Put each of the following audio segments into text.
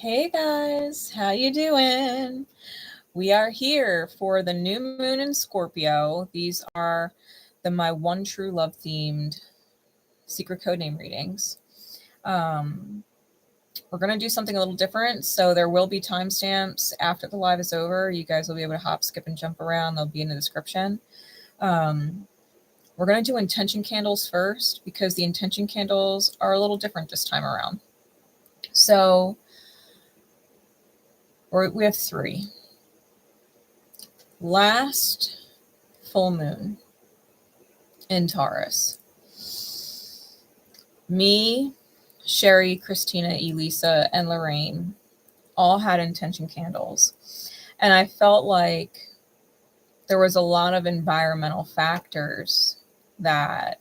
Hey guys, how you doing? We are here for the new moon in Scorpio. These are the My One True Love themed secret codename readings. We're going to do something a little different. So there will be timestamps after the live is over. You guys will be able to hop, skip, and jump around. They'll be in the description. We're going to do intention candles first because the intention candles are a little different this time around. So we have 3. Last full moon in Taurus. Me, Sherry, Christina, Elisa, and Lorraine all had intention candles. And I felt like there was a lot of environmental factors that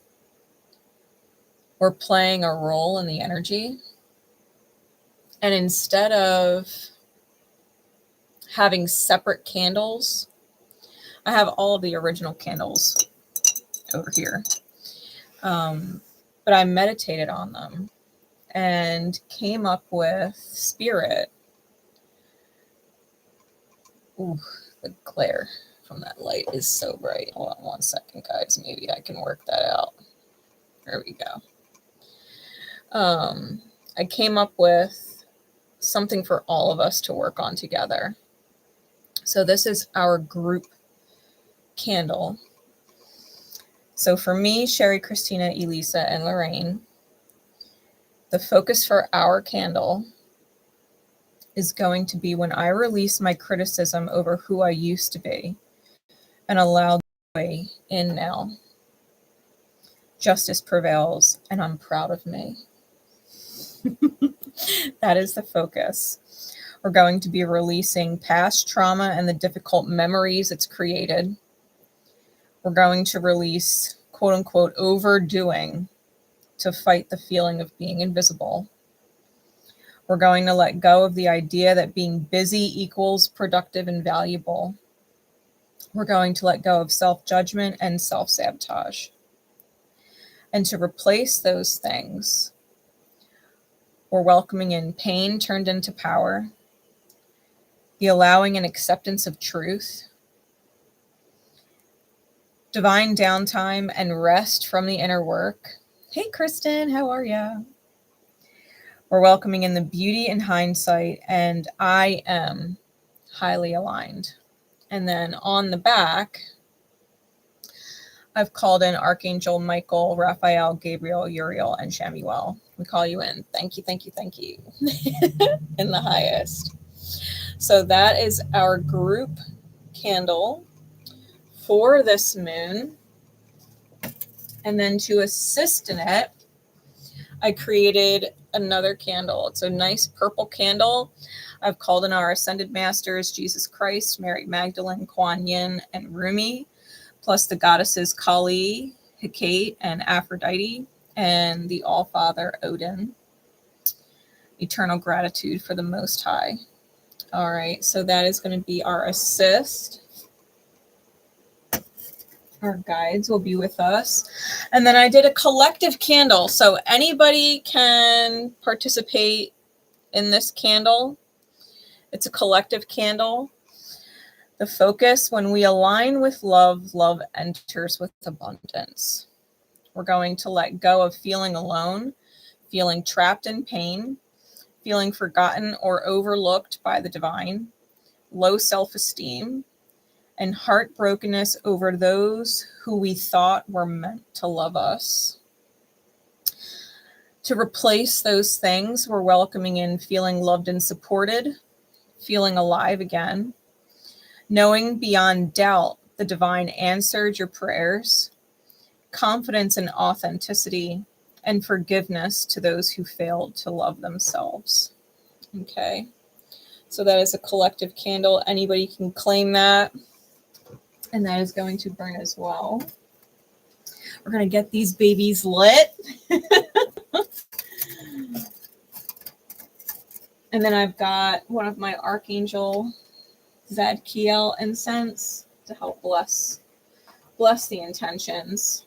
were playing a role in the energy. And instead of having separate candles, I have all of the original candles over here. But I meditated on them and came up with Spirit. Ooh, the glare from that light is so bright. Hold on one second, guys. Maybe I can work that out. There we go. I came up with something for all of us to work on together. So this is our group candle. So for me, Sherry, Christina, Elisa, and Lorraine, the focus for our candle is going to be when I release my criticism over who I used to be and allow joy in now. Justice prevails, and I'm proud of me. That is the focus. We're going to be releasing past trauma and the difficult memories it's created. We're going to release, quote unquote, overdoing to fight the feeling of being invisible. We're going to let go of the idea that being busy equals productive and valuable. We're going to let go of self-judgment and self-sabotage. And to replace those things, we're welcoming in pain turned into power, the allowing and acceptance of truth, divine downtime and rest from the inner work. Hey, Kristen, how are ya? We're welcoming in the beauty and hindsight, and I am highly aligned. And then on the back, I've called in Archangel Michael, Raphael, Gabriel, Uriel, and Shamuel. We call you in. Thank you, thank you, thank you. In the highest. So that is our group candle for this moon. And then to assist in it, I created another candle. It's a nice purple candle. I've called in our Ascended Masters, Jesus Christ, Mary Magdalene, Kuan Yin, and Rumi, plus the goddesses Kali, Hecate, and Aphrodite, and the All-Father Odin. Eternal gratitude for the Most High. All right, so that is going to be our assist. Our guides will be with us. And then I did a collective candle. So anybody can participate in this candle. It's a collective candle. The focus, when we align with love, love enters with abundance. We're going to let go of feeling alone, feeling trapped in pain, feeling forgotten or overlooked by the divine, low self-esteem, and heartbrokenness over those who we thought were meant to love us. To replace those things, we're welcoming in feeling loved and supported, feeling alive again, knowing beyond doubt the divine answered your prayers, confidence and authenticity, and forgiveness to those who failed to love themselves. Okay, so that is a collective candle. Anybody can claim that. And that is going to burn as well. We're going to get these babies lit. And then I've got one of my Archangel Zadkiel incense to help bless the intentions.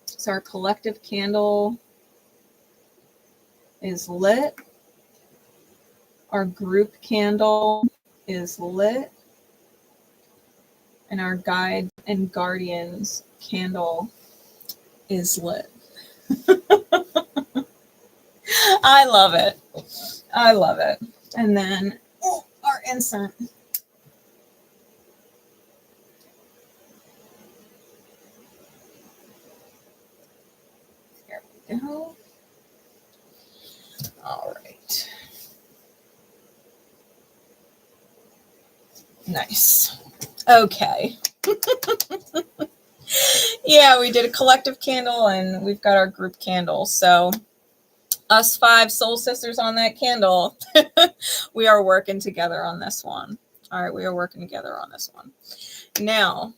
So our collective candle is lit. Our group candle is lit, and our guide and guardians candle is lit. I love it. I love it. And then our incense. There we go. All right. Nice. Okay. Yeah, we did a collective candle and we've got our group candle. So us 5 soul sisters on that candle, we are working together on this one. All right, we are working together on this one. Now,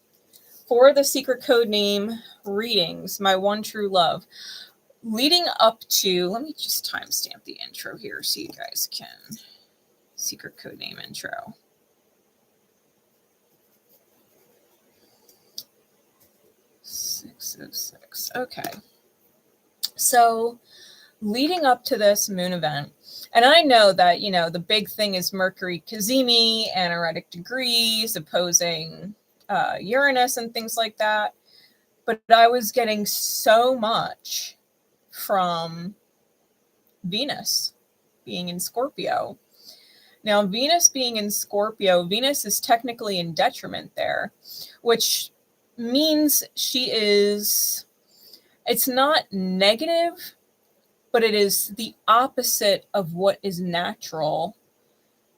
for the secret code name readings, my one true love, leading up to, let me just timestamp the intro here so you guys can, secret code name intro. .606. Okay. So leading up to this moon event, and I know that, you know, the big thing is Mercury Cazimi, anaretic degrees, opposing Uranus and things like that. But I was getting so much from Venus being in Scorpio. Now, Venus being in Scorpio, Venus is technically in detriment there, which means she is, it's not negative, but it is the opposite of what is natural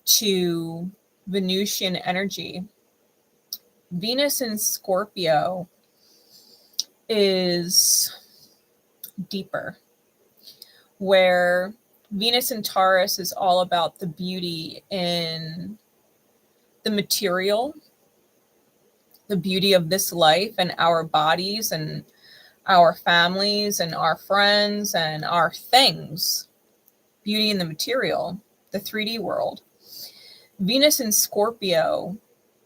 to Venusian energy. Venus in Scorpio is deeper, where Venus in Taurus is all about the beauty in the material, the beauty of this life and our bodies and our families and our friends and our things, beauty in the material, the 3D world. Venus in Scorpio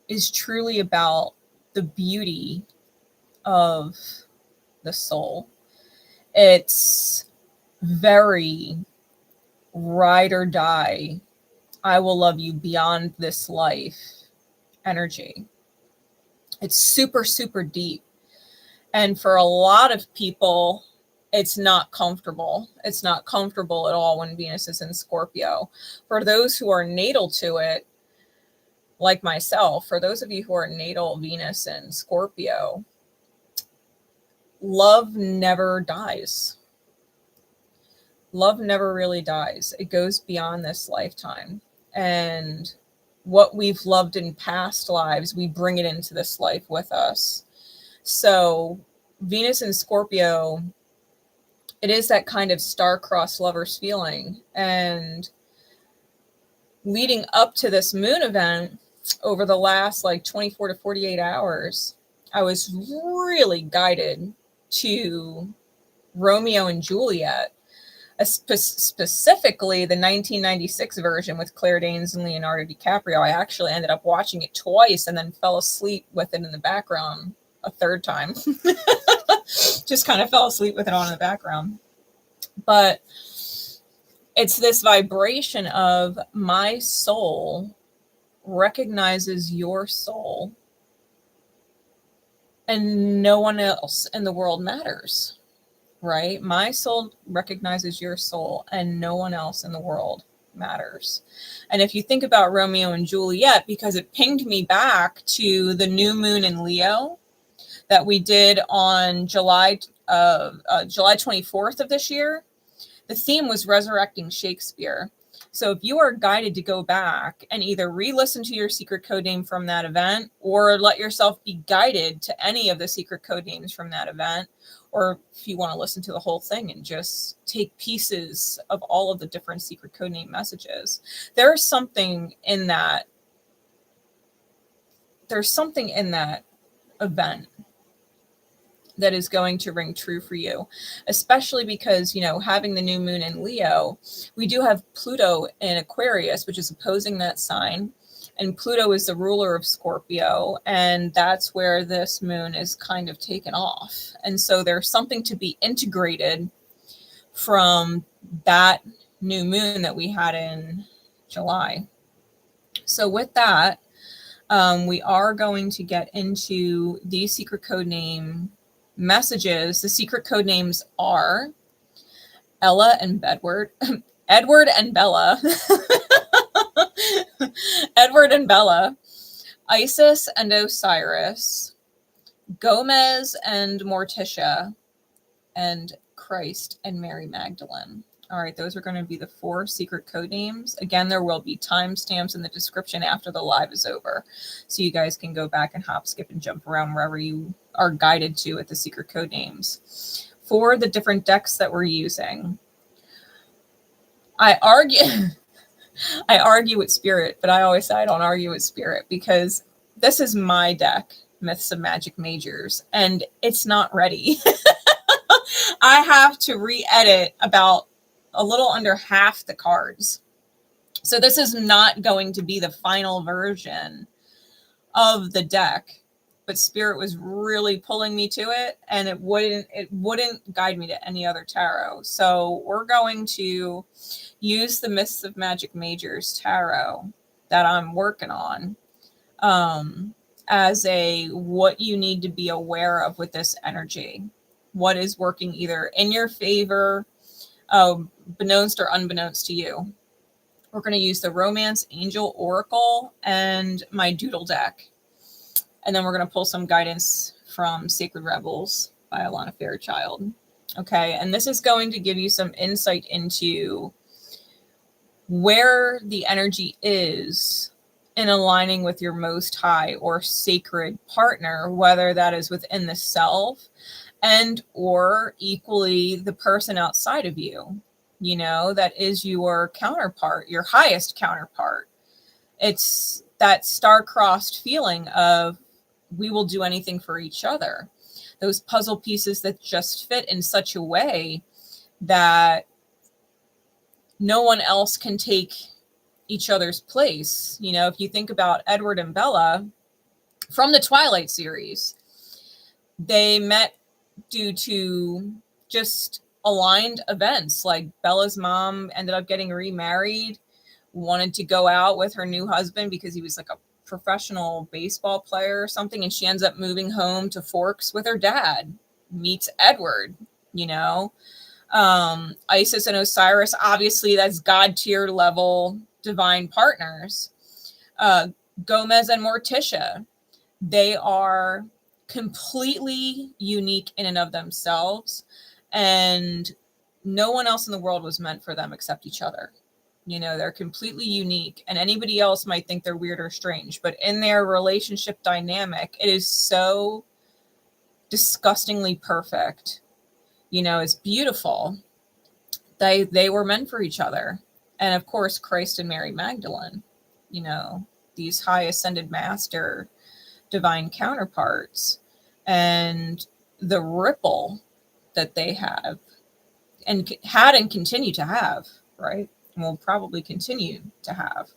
is truly about the beauty of the soul. It's very ride or die, I will love you beyond this life energy. It's super, super deep. And for a lot of people, it's not comfortable. It's not comfortable at all when Venus is in Scorpio. For those who are natal to it, like myself, for those of you who are natal Venus in Scorpio, love never dies. Love never really dies. It goes beyond this lifetime. And what we've loved in past lives, we bring it into this life with us. So Venus in Scorpio, it is that kind of star-crossed lovers feeling. And leading up to this moon event, over the last like 24 to 48 hours, I was really guided to Romeo and Juliet, specifically the 1996 version with Claire Danes and Leonardo DiCaprio. I actually ended up watching it twice and then fell asleep with it in the background a third time. Just kind of fell asleep with it on in the background. But it's this vibration of my soul recognizes your soul and no one else in the world matters. Right? My soul recognizes your soul and no one else in the world matters. And if you think about Romeo and Juliet, because it pinged me back to the new moon in Leo that we did on July 24th of this year, the theme was resurrecting Shakespeare. So if you are guided to go back and either re-listen to your secret code name from that event or let yourself be guided to any of the secret code names from that event, or if you want to listen to the whole thing and just take pieces of all of the different secret code name messages, there's something in that. There's something in that event that is going to ring true for you, especially because, you know, having the new moon in Leo, we do have Pluto in Aquarius, which is opposing that sign. And Pluto is the ruler of Scorpio, and that's where this moon is kind of taken off. And so there's something to be integrated from that new moon that we had in July. So with that, we are going to get into these secret code name messages. The secret code names are Ella and Edward, Edward and Bella, Edward and Bella, Isis and Osiris, Gomez and Morticia, and Christ and Mary Magdalene. All right, those are going to be the 4 secret code names. Again, there will be timestamps in the description after the live is over. So you guys can go back and hop, skip, and jump around wherever you are guided to with the secret code names. For the different decks that we're using, I argue with Spirit, but I always say I don't argue with Spirit because this is my deck, Myths of Magic Majors, and it's not ready. I have to re-edit about a little under half the cards. So this is not going to be the final version of the deck, but Spirit was really pulling me to it, and it wouldn't guide me to any other tarot. So we're going to use the Myths of Magic Majors tarot that I'm working on as a what you need to be aware of with this energy. What is working either in your favor, beknownst or unbeknownst to you. We're going to use the Romance Angel Oracle and my Doodle deck. And then we're going to pull some guidance from Sacred Rebels by Alana Fairchild. Okay, and this is going to give you some insight into where the energy is in aligning with your most high or sacred partner, whether that is within the self and or equally the person outside of you, you know, that is your counterpart, your highest counterpart. It's that star-crossed feeling of we will do anything for each other. Those puzzle pieces that just fit in such a way that no one else can take each other's place. You know, if you think about Edward and Bella from the Twilight series, they met due to just aligned events. Like Bella's mom ended up getting remarried, wanted to go out with her new husband because he was like a professional baseball player or something, and she ends up moving home to Forks with her dad, meets Edward, you know. Isis and Osiris, obviously that's God tier level divine partners. Gomez and Morticia, they are completely unique in and of themselves, and no one else in the world was meant for them except each other. You know, they're completely unique, and anybody else might think they're weird or strange, but in their relationship dynamic, it is so disgustingly perfect. You know, it's beautiful. They were meant for each other. And of course, Christ and Mary Magdalene, you know, these high ascended master divine counterparts, and the ripple that they have and had and continue to have, right? And will probably continue to have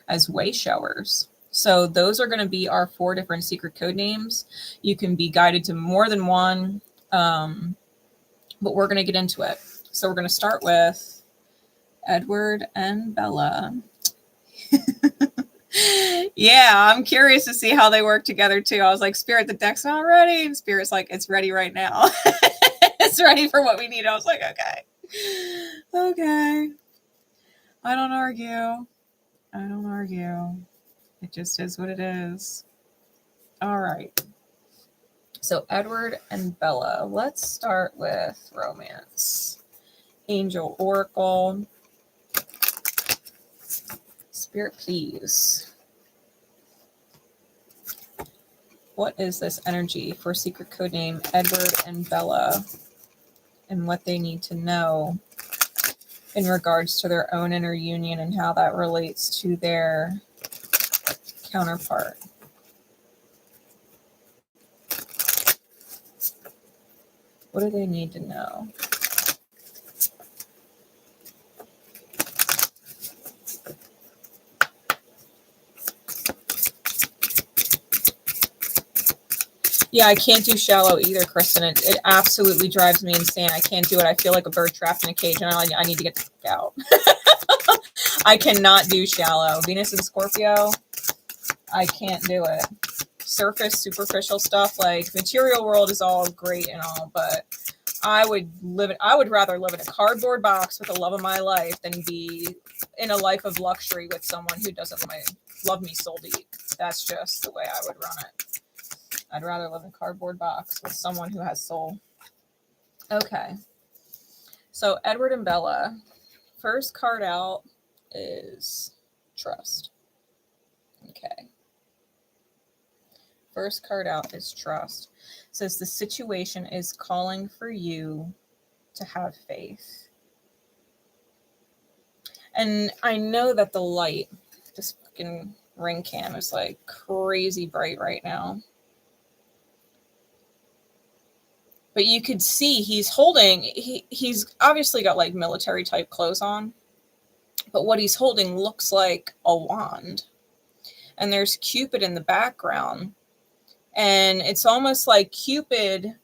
as way showers. So those are going to be our 4 different secret code names. You can be guided to more than one, but we're going to get into it. So we're going to start with Edward and Bella. Yeah, I'm curious to see how they work together too. I was like, Spirit, the deck's not ready. And Spirit's like, it's ready right now. It's ready for what we need. I was like, okay. I don't argue. It just is what it is. All right. So Edward and Bella. Let's start with Romance Angel Oracle. Spirit, please. What is this energy for secret code name Edward and Bella, and what they need to know in regards to their own inner union and how that relates to their counterpart? What do they need to know? Yeah, I can't do shallow either, Kristen. It absolutely drives me insane. I can't do it. I feel like a bird trapped in a cage, and I need to get the fuck out. I cannot do shallow. Venus and Scorpio, I can't do it. Surface, superficial stuff, like material world is all great and all, but I would rather live in a cardboard box with the love of my life than be in a life of luxury with someone who doesn't love me soul deep. That's just the way I would run it. I'd rather live in a cardboard box with someone who has soul. Okay. So Edward and Bella, first card out is trust. Okay. First card out is trust. It says the situation is calling for you to have faith. And I know that the light, this fucking ring cam is like crazy bright right now. But you could see he's obviously got like military type clothes on. But what he's holding looks like a wand. And there's Cupid in the background. And it's almost like Cupid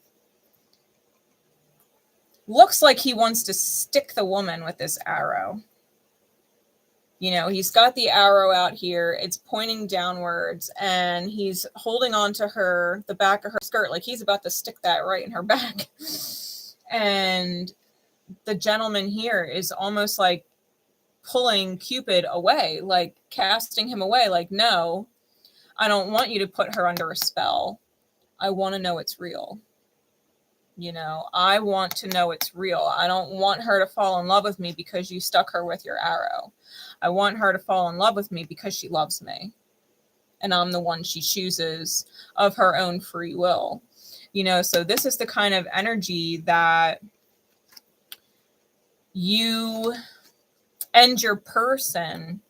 looks like he wants to stick the woman with this arrow. You know, he's got the arrow out here. It's pointing downwards. And he's holding on to her, the back of her skirt, like he's about to stick that right in her back. And the gentleman here is almost like pulling Cupid away, like casting him away, like, no, I don't want you to put her under a spell. I want to know it's real. You know, I want to know it's real. I don't want her to fall in love with me because you stuck her with your arrow. I want her to fall in love with me because she loves me. And I'm the one she chooses of her own free will. You know, so this is the kind of energy that you and your person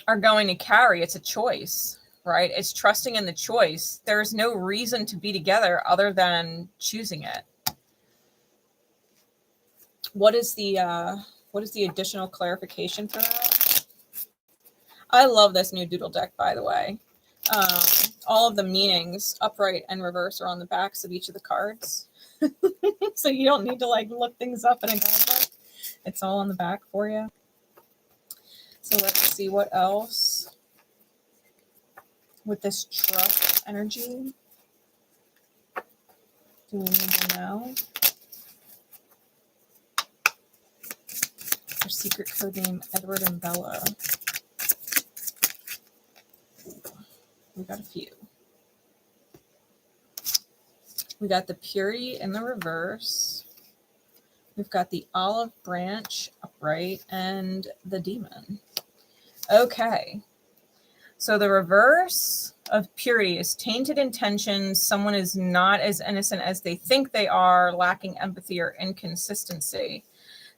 are going to carry. It's a choice, right? It's trusting in the choice. There's no reason to be together other than choosing it. What is the additional clarification for that? I love this new doodle deck, by the way. All of the meanings, upright and reverse, are on the backs of each of the cards. So you don't need to like look things up in a guidebook. It's all on the back for you. So let's see what else with this trust energy do we need to know? Our secret code name, Edward and Bella. We got a few. We got the purity in the reverse. We've got the olive branch upright and the demon. Okay. So the reverse of purity is tainted intentions. Someone is not as innocent as they think they are, lacking empathy or inconsistency.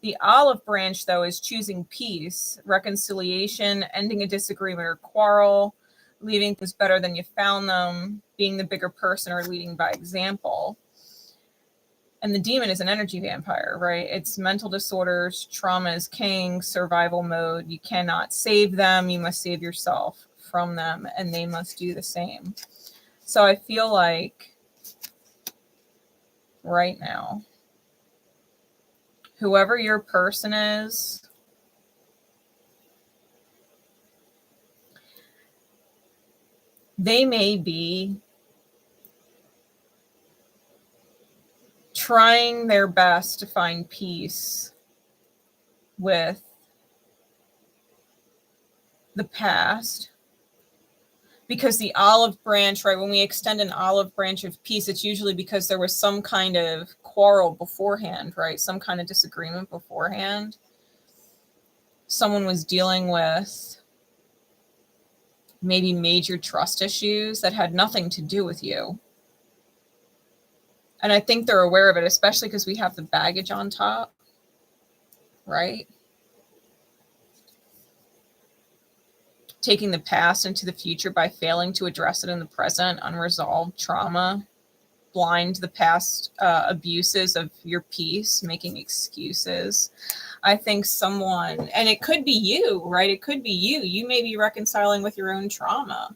The olive branch, though, is choosing peace, reconciliation, ending a disagreement or quarrel, leaving things better than you found them, being the bigger person, or leading by example. And the demon is an energy vampire, right? It's mental disorders, trauma is king, survival mode. You cannot save them. You must save yourself from them, and they must do the same. So I feel like right now, whoever your person is, they may be trying their best to find peace with the past. Because the olive branch, right, when we extend an olive branch of peace, it's usually because there was some kind of quarrel beforehand, right? Some kind of disagreement beforehand. Someone was dealing with maybe major trust issues that had nothing to do with you. And I think they're aware of it, especially because we have the baggage on top, right? Taking the past into the future by failing to address it in the present, unresolved trauma, blind the past abuses of your peace, making excuses. I think someone, and it could be you, right? It could be you. You may be reconciling with your own trauma.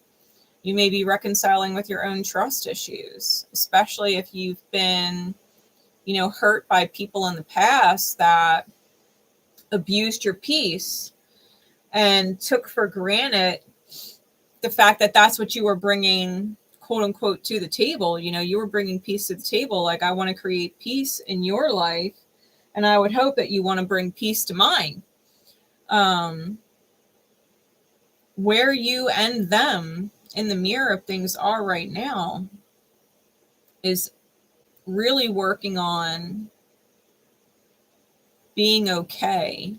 You may be reconciling with your own trust issues, especially if you've been hurt by people in the past that abused your peace and took for granted the fact that that's what you were bringing, quote unquote, to the table. You were bringing peace to the table. Like, I want to create peace in your life, and I would hope that you want to bring peace to mine. Where you and them in the mirror of things are right now is really working on being okay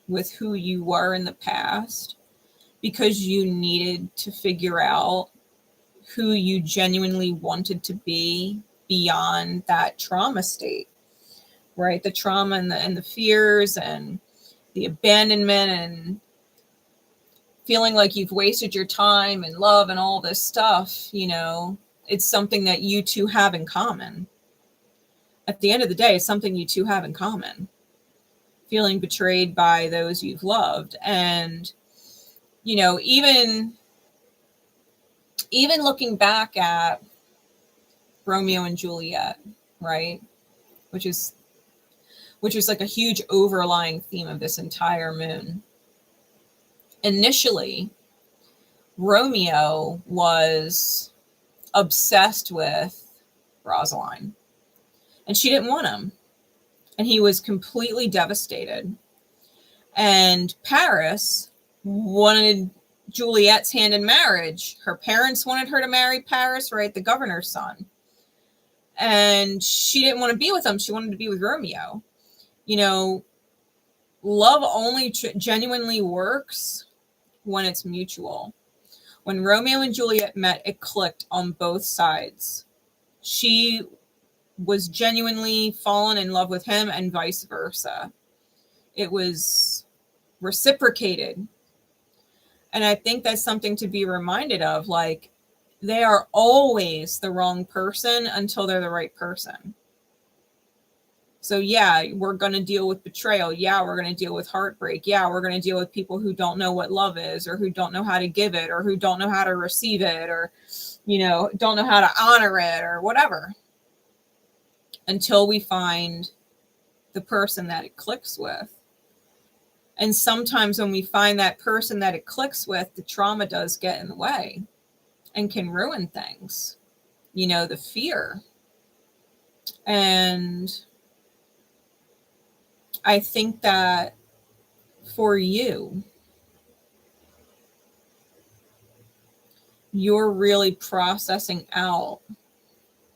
with who you were in the past, because you needed to figure out who you genuinely wanted to be beyond that trauma state, right? The trauma and the fears and the abandonment and feeling like you've wasted your time and love and all this stuff, it's something that you two have in common. At the end of the day, it's something you two have in common. Feeling betrayed by those you've loved. And, even looking back at Romeo and Juliet, right? Which is like a huge overlying theme of this entire moon. Initially, Romeo was obsessed with Rosaline, and she didn't want him, and he was completely devastated. And Paris wanted Juliet's hand in marriage. Her parents wanted her to marry Paris, right? The governor's son. And she didn't want to be with him. She wanted to be with Romeo. Love only genuinely works when it's mutual. When Romeo and Juliet met, it clicked on both sides. She was genuinely fallen in love with him, and vice versa. It was reciprocated. And I think that's something to be reminded of. Like, they are always the wrong person until they're the right person. So yeah, we're going to deal with betrayal. Yeah, we're going to deal with heartbreak. Yeah, we're going to deal with people who don't know what love is, or who don't know how to give it, or who don't know how to receive it, or, don't know how to honor it, or whatever. Until we find the person that it clicks with. And sometimes when we find that person that it clicks with, the trauma does get in the way and can ruin things. The fear. And I think that for you, you're really processing out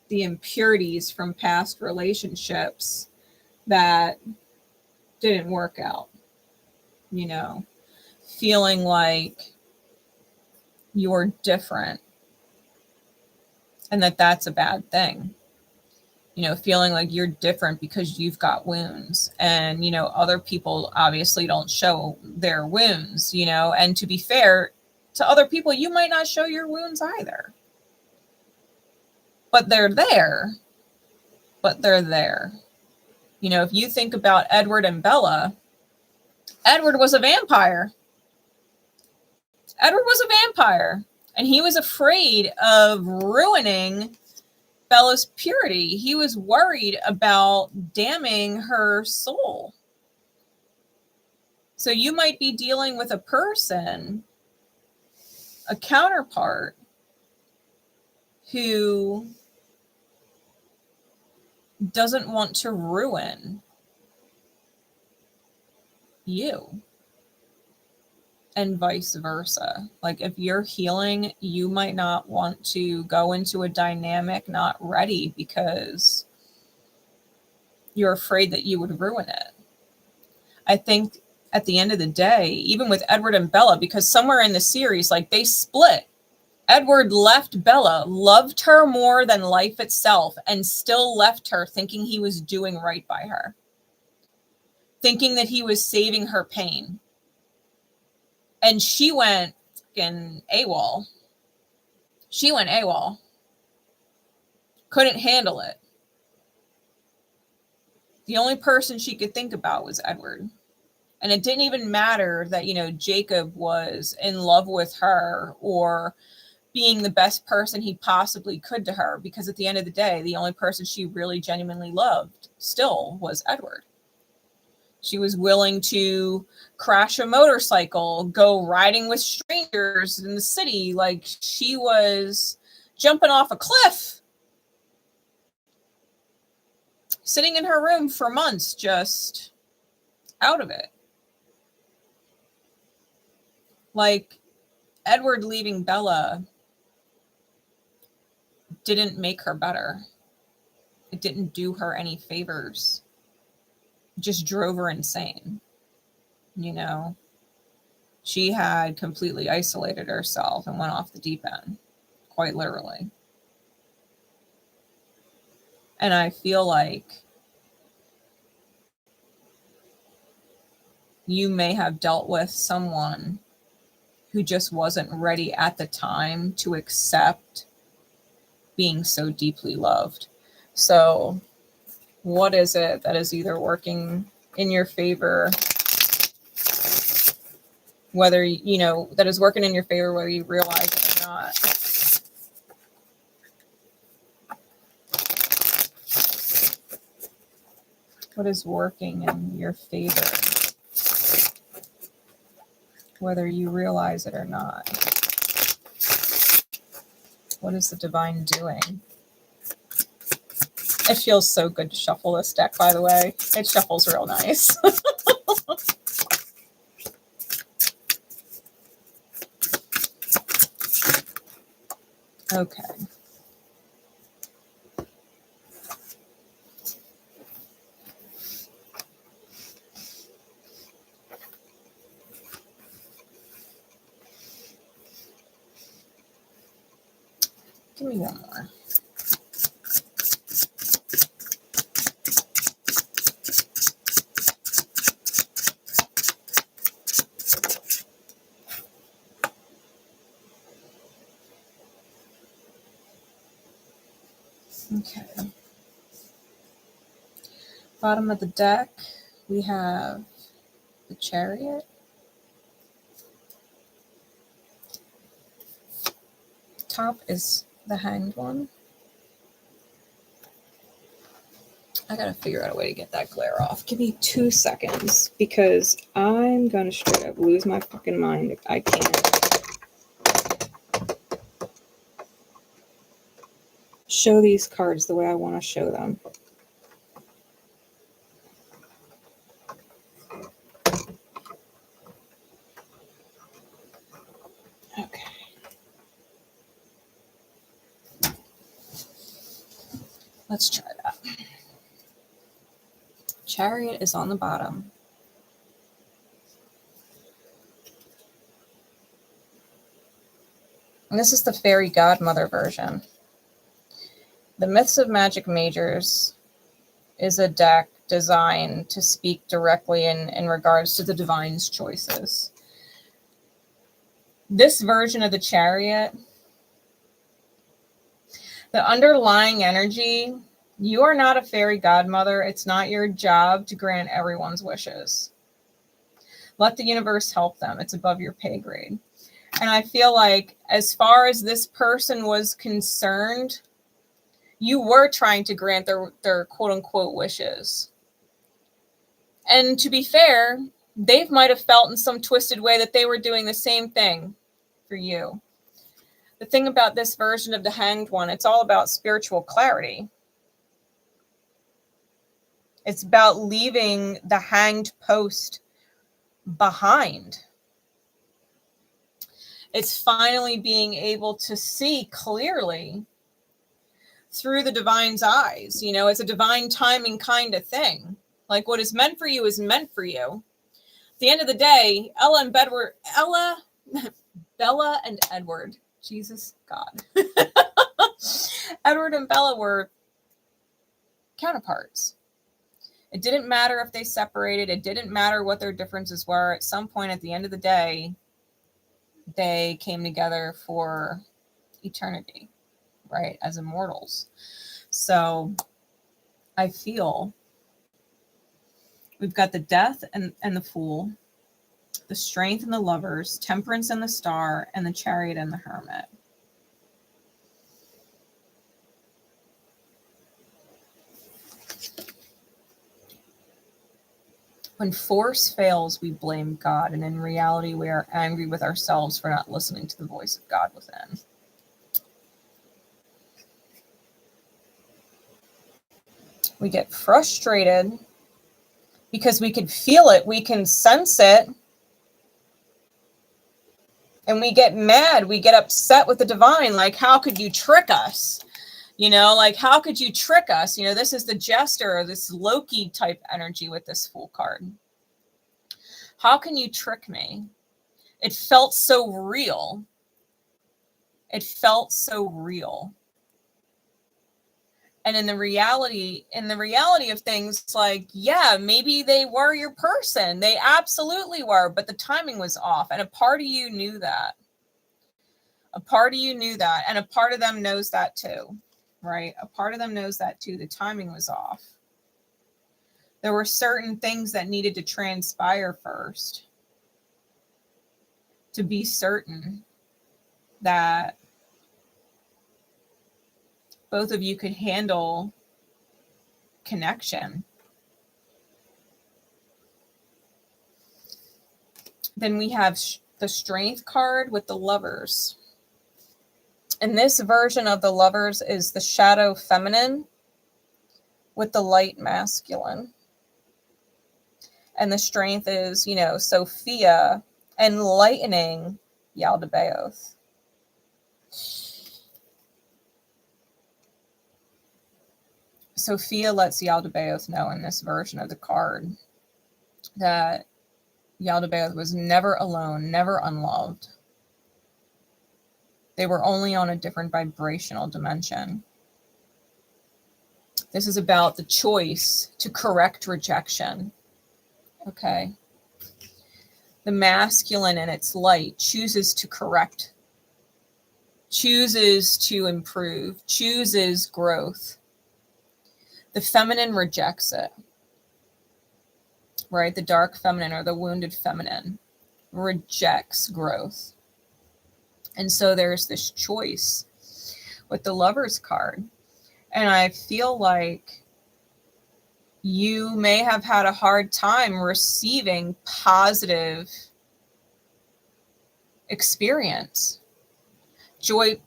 the impurities from past relationships that didn't work out. Feeling like you're different and that that's a bad thing. Feeling like you're different because you've got wounds, and, other people obviously don't show their wounds, and to be fair to other people, you might not show your wounds either, but they're there. If you think about Edward and Bella, Edward was a vampire. And he was afraid of ruining Bella's purity. He was worried about damning her soul. So you might be dealing with a person, a counterpart, who doesn't want to ruin you. And vice versa. Like, if you're healing, you might not want to go into a dynamic not ready because you're afraid that you would ruin it. I think at the end of the day, even with Edward and Bella, because somewhere in the series, like, they split. Edward left Bella, loved her more than life itself, and still left her thinking he was doing right by her. Thinking that he was saving her pain. And she went fucking AWOL. Couldn't handle it. The only person she could think about was Edward. And it didn't even matter that, Jacob was in love with her, or being the best person he possibly could to her, because at the end of the day, the only person she really genuinely loved still was Edward. She was willing to crash a motorcycle, go riding with strangers in the city, like she was jumping off a cliff, sitting in her room for months, just out of it. Like, Edward leaving Bella didn't make her better. It didn't do her any favors. It just drove her insane. You know, she had completely isolated herself and went off the deep end, quite literally. And I feel like you may have dealt with someone who just wasn't ready at the time to accept being so deeply loved. So what is it that is either working in your favor, whether, you know, that is working in your favor, whether you realize it or not? What is working in your favor, whether you realize it or not? What is the divine doing? It feels so good to shuffle this deck, by the way. It shuffles real nice. Okay. Give me one more. Okay. Bottom of the deck, we have the Chariot. Top is the Hanged One. I gotta figure out a way to get that glare off. Give me 2 seconds, because I'm gonna straight up lose my fucking mind if I can't show these cards the way I want to show them. Okay. Let's try that. Chariot is on the bottom. And this is the fairy godmother version. The Myths of Magic Majors is a deck designed to speak directly in regards to the divine's choices. This version of the Chariot, the underlying energy, you are not a fairy godmother. It's not your job to grant everyone's wishes. Let the universe help them. It's above your pay grade. And I feel like, as far as this person was concerned, you were trying to grant their quote-unquote wishes. And to be fair, they might have felt in some twisted way that they were doing the same thing for you. The thing about this version of the Hanged One, it's all about spiritual clarity. It's about leaving the hanged post behind. It's finally being able to see clearly through the divine's eyes. You know, it's a divine timing kind of thing. Like, what is meant for you is meant for you. At the end of the day, Bella and Edward, Jesus God. Edward and Bella were counterparts. It didn't matter if they separated. It didn't matter what their differences were. At some point, at the end of the day, they came together for eternity, right? As immortals. So I feel we've got the Death and the Fool, the Strength and the Lovers, Temperance and the Star, and the Chariot and the Hermit. When force fails, we blame God, and in reality, we are angry with ourselves for not listening to the voice of God within. We get frustrated because we can feel it, we can sense it, and we get mad, we get upset with the divine, like, how could you trick us? You know, like, how could you trick us? You know, this is the jester, this Loki type energy with this Fool card. How can you trick me? It felt so real. It felt so real. And in the reality of things, like, yeah, maybe they were your person. They absolutely were, but the timing was off. And a part of you knew that. A part of you knew that. And a part of them knows that too, right? A part of them knows that too. The timing was off. There were certain things that needed to transpire first to be certain that both of you could handle connection. Then we have the Strength card with the Lovers. And this version of the Lovers is the Shadow Feminine with the Light Masculine. And the Strength is, you know, Sophia enlightening Yaldabaoth. Sophia lets Yaldabaoth know in this version of the card that Yaldabaoth was never alone, never unloved. They were only on a different vibrational dimension. This is about the choice to correct rejection. Okay. The masculine in its light chooses to correct, chooses to improve, chooses growth. The feminine rejects it, right? The dark feminine or the wounded feminine rejects growth. And so there's this choice with the Lovers card. And I feel like you may have had a hard time receiving positive experience.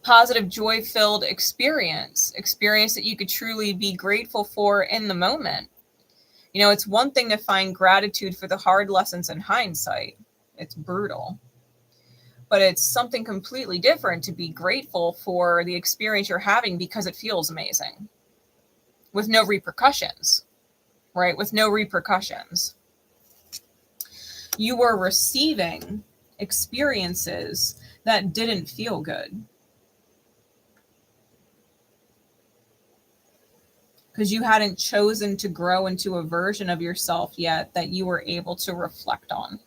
Positive, joy-filled experience that you could truly be grateful for in the moment. You know, it's one thing to find gratitude for the hard lessons in hindsight. It's brutal. But it's something completely different to be grateful for the experience you're having because it feels amazing. With no repercussions, right? With no repercussions. You were receiving experiences that didn't feel good. Because you hadn't chosen to grow into a version of yourself yet that you were able to reflect on.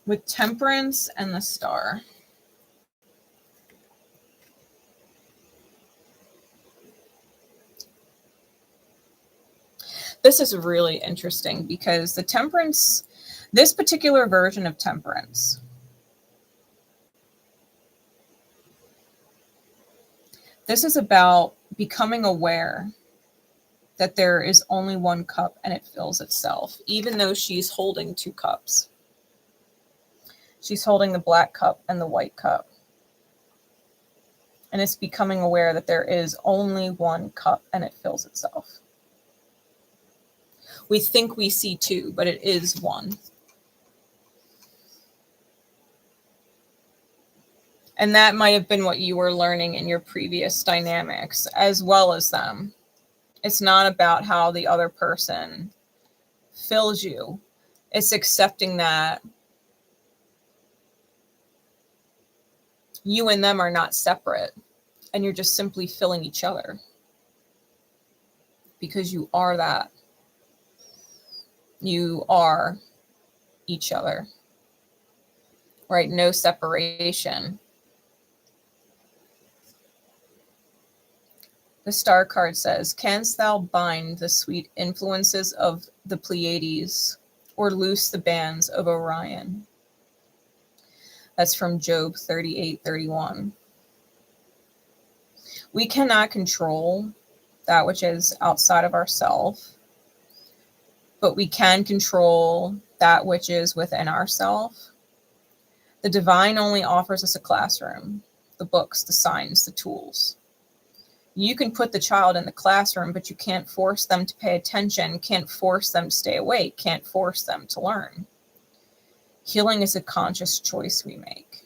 With Temperance and the Star. This is really interesting because the Temperance, this particular version of Temperance, this is about becoming aware that there is only one cup and it fills itself, even though she's holding two cups. She's holding the black cup and the white cup. And it's becoming aware that there is only one cup and it fills itself. We think we see two, but it is one. And that might have been what you were learning in your previous dynamics, as well as them. It's not about how the other person fills you. It's accepting that you and them are not separate, and you're just simply filling each other. Because you are that. You are each other, right? No separation. The Star card says, "Canst thou bind the sweet influences of the Pleiades or loose the bands of Orion?" That's from Job 38:31. We cannot control that which is outside of ourselves, but we can control that which is within ourselves. The divine only offers us a classroom, the books, the signs, the tools. You can put the child in the classroom, but you can't force them to pay attention, can't force them to stay awake, can't force them to learn. Healing is a conscious choice we make.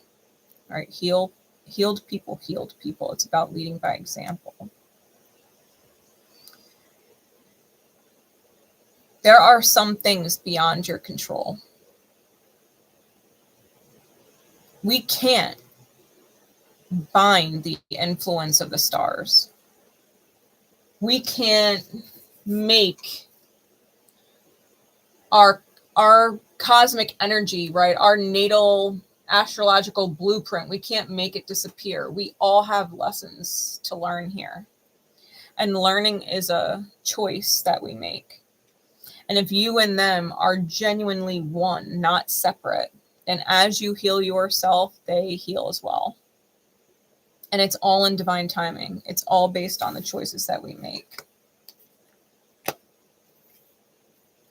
All right, healed people. It's about leading by example. There are some things beyond your control. We can't bind the influence of the stars. We can't make our cosmic energy, right? Our natal astrological blueprint. We can't make it disappear. We all have lessons to learn here. And learning is a choice that we make. And if you and them are genuinely one, not separate, then as you heal yourself, they heal as well. And it's all in divine timing. It's all based on the choices that we make.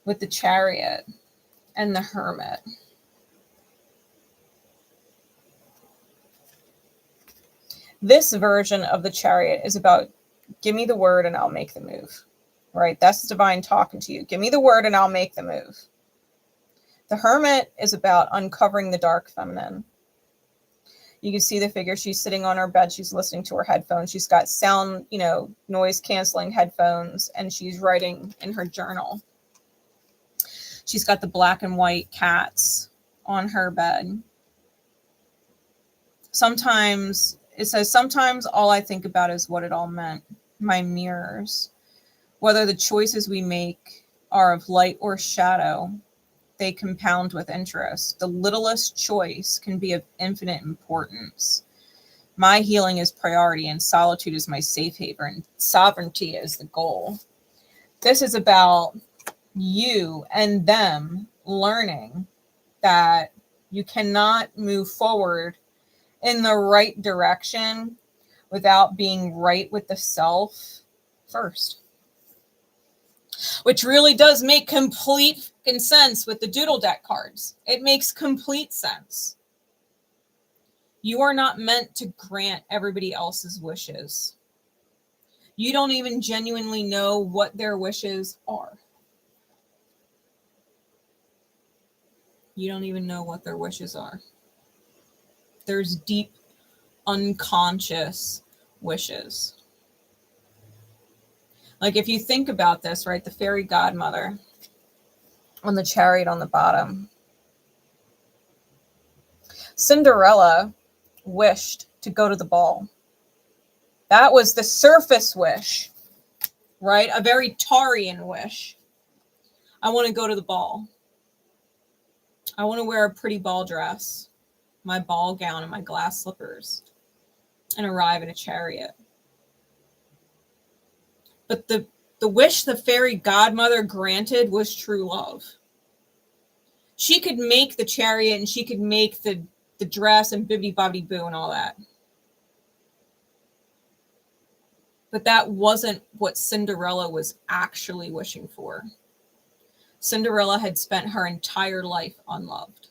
With the Chariot and the Hermit. This version of the Chariot is about, give me the word and I'll make the move. Right? That's divine talking to you. Give me the word and I'll make the move. The Hermit is about uncovering the dark feminine. You can see the figure. She's sitting on her bed. She's listening to her headphones. She's got sound, noise canceling headphones, and she's writing in her journal. She's got the black and white cats on her bed. Sometimes it says, sometimes all I think about is what it all meant. My mirrors, whether the choices we make are of light or shadow, they compound with interest. The littlest choice can be of infinite importance. My healing is priority and solitude is my safe haven and sovereignty is the goal. This is about you and them learning that you cannot move forward in the right direction without being right with the self first. Which really does make complete sense with the Doodle Deck cards. It makes complete sense. You are not meant to grant everybody else's wishes. You don't even genuinely know what their wishes are. You don't even know what their wishes are. There's deep, unconscious wishes. Like if you think about this, right, the fairy godmother on the Chariot on the bottom. Cinderella wished to go to the ball. That was the surface wish, right? A very Taurean wish. I want to go to the ball. I want to wear a pretty ball dress, my ball gown and my glass slippers, and arrive in a chariot. But the wish the fairy godmother granted was true love. She could make the chariot and she could make the dress and bibbidi bobbidi boo and all that. But that wasn't what Cinderella was actually wishing for. Cinderella had spent her entire life unloved,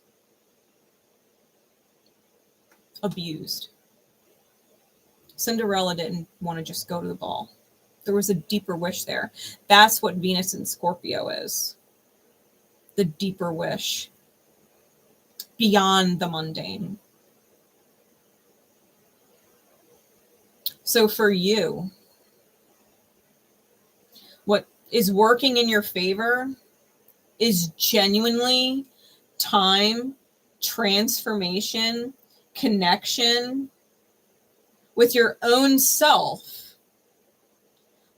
abused. Cinderella didn't want to just go to the ball. There was a deeper wish there. That's what Venus in Scorpio is. The deeper wish beyond the mundane. So for you, what is working in your favor is genuinely time, transformation, connection with your own self.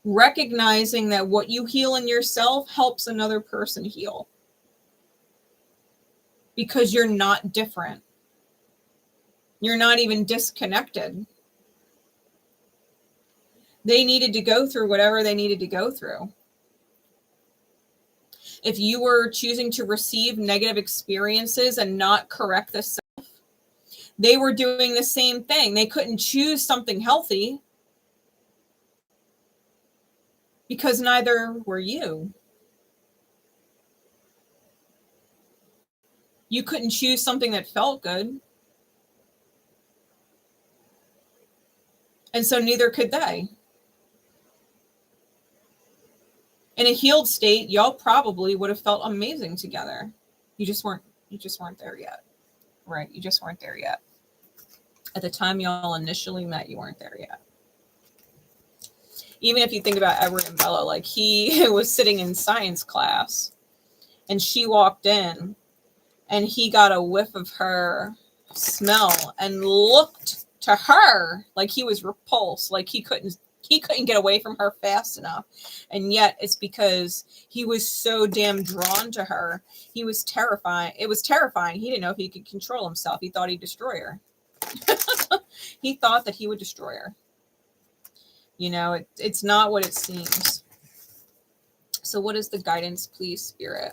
Recognizing that what you heal in yourself helps another person heal. Because you're not different. You're not even disconnected. They needed to go through whatever they needed to go through. If you were choosing to receive negative experiences and not correct the self, they were doing the same thing. They couldn't choose something healthy. because neither were you. You couldn't choose something that felt good. And so neither could they. In a healed state, y'all probably would have felt amazing together. You just weren't there yet. Right? You just weren't there yet. At the time y'all initially met, you weren't there yet. Even if you think about Edward and Bella, like he was sitting in science class and she walked in and he got a whiff of her smell and looked to her like he was repulsed, like he couldn't get away from her fast enough. And yet it's because he was so damn drawn to her. He was terrifying. It was terrifying. He didn't know if he could control himself. He thought he'd destroy her. He thought that he would destroy her. You know, it's not what it seems. So what is the guidance, please, Spirit,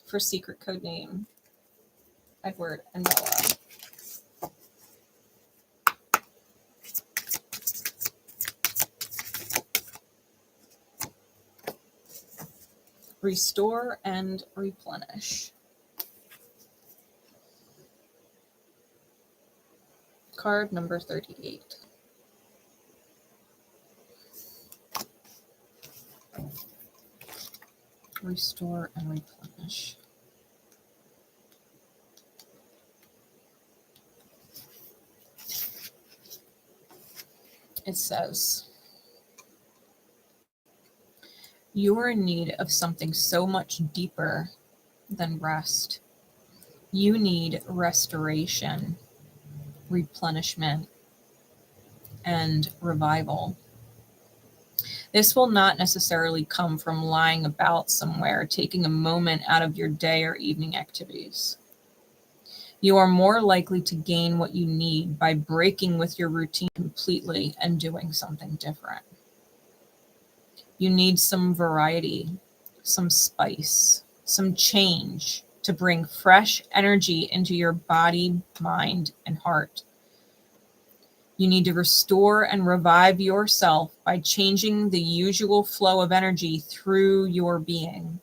for secret code name Edward and Bella? Restore and replenish. Card number 38. Restore and replenish. It says, you are in need of something so much deeper than rest. You need restoration, replenishment, and revival. This will not necessarily come from lying about somewhere, taking a moment out of your day or evening activities. You are more likely to gain what you need by breaking with your routine completely and doing something different. You need some variety, some spice, some change to bring fresh energy into your body, mind, and heart. You need to restore and revive yourself by changing the usual flow of energy through your being.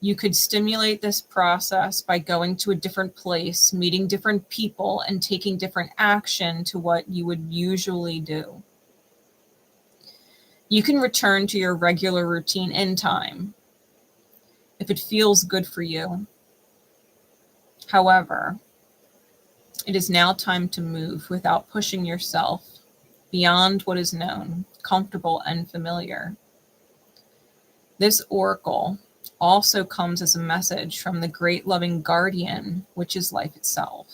You could stimulate this process by going to a different place, meeting different people, and taking different action to what you would usually do. You can return to your regular routine in time, if it feels good for you. However, it is now time to move without pushing yourself beyond what is known, comfortable, and familiar. This oracle also comes as a message from the great loving guardian, which is life itself.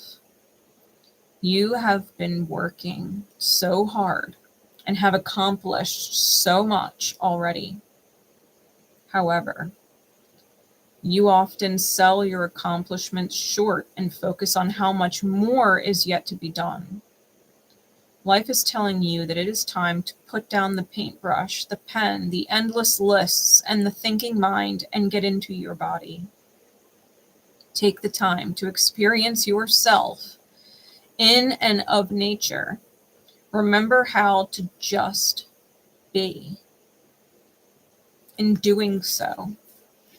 You have been working so hard and have accomplished so much already. However, you often sell your accomplishments short and focus on how much more is yet to be done. Life is telling you that it is time to put down the paintbrush, the pen, the endless lists, and the thinking mind and get into your body. Take the time to experience yourself in and of nature. Remember how to just be. In doing so,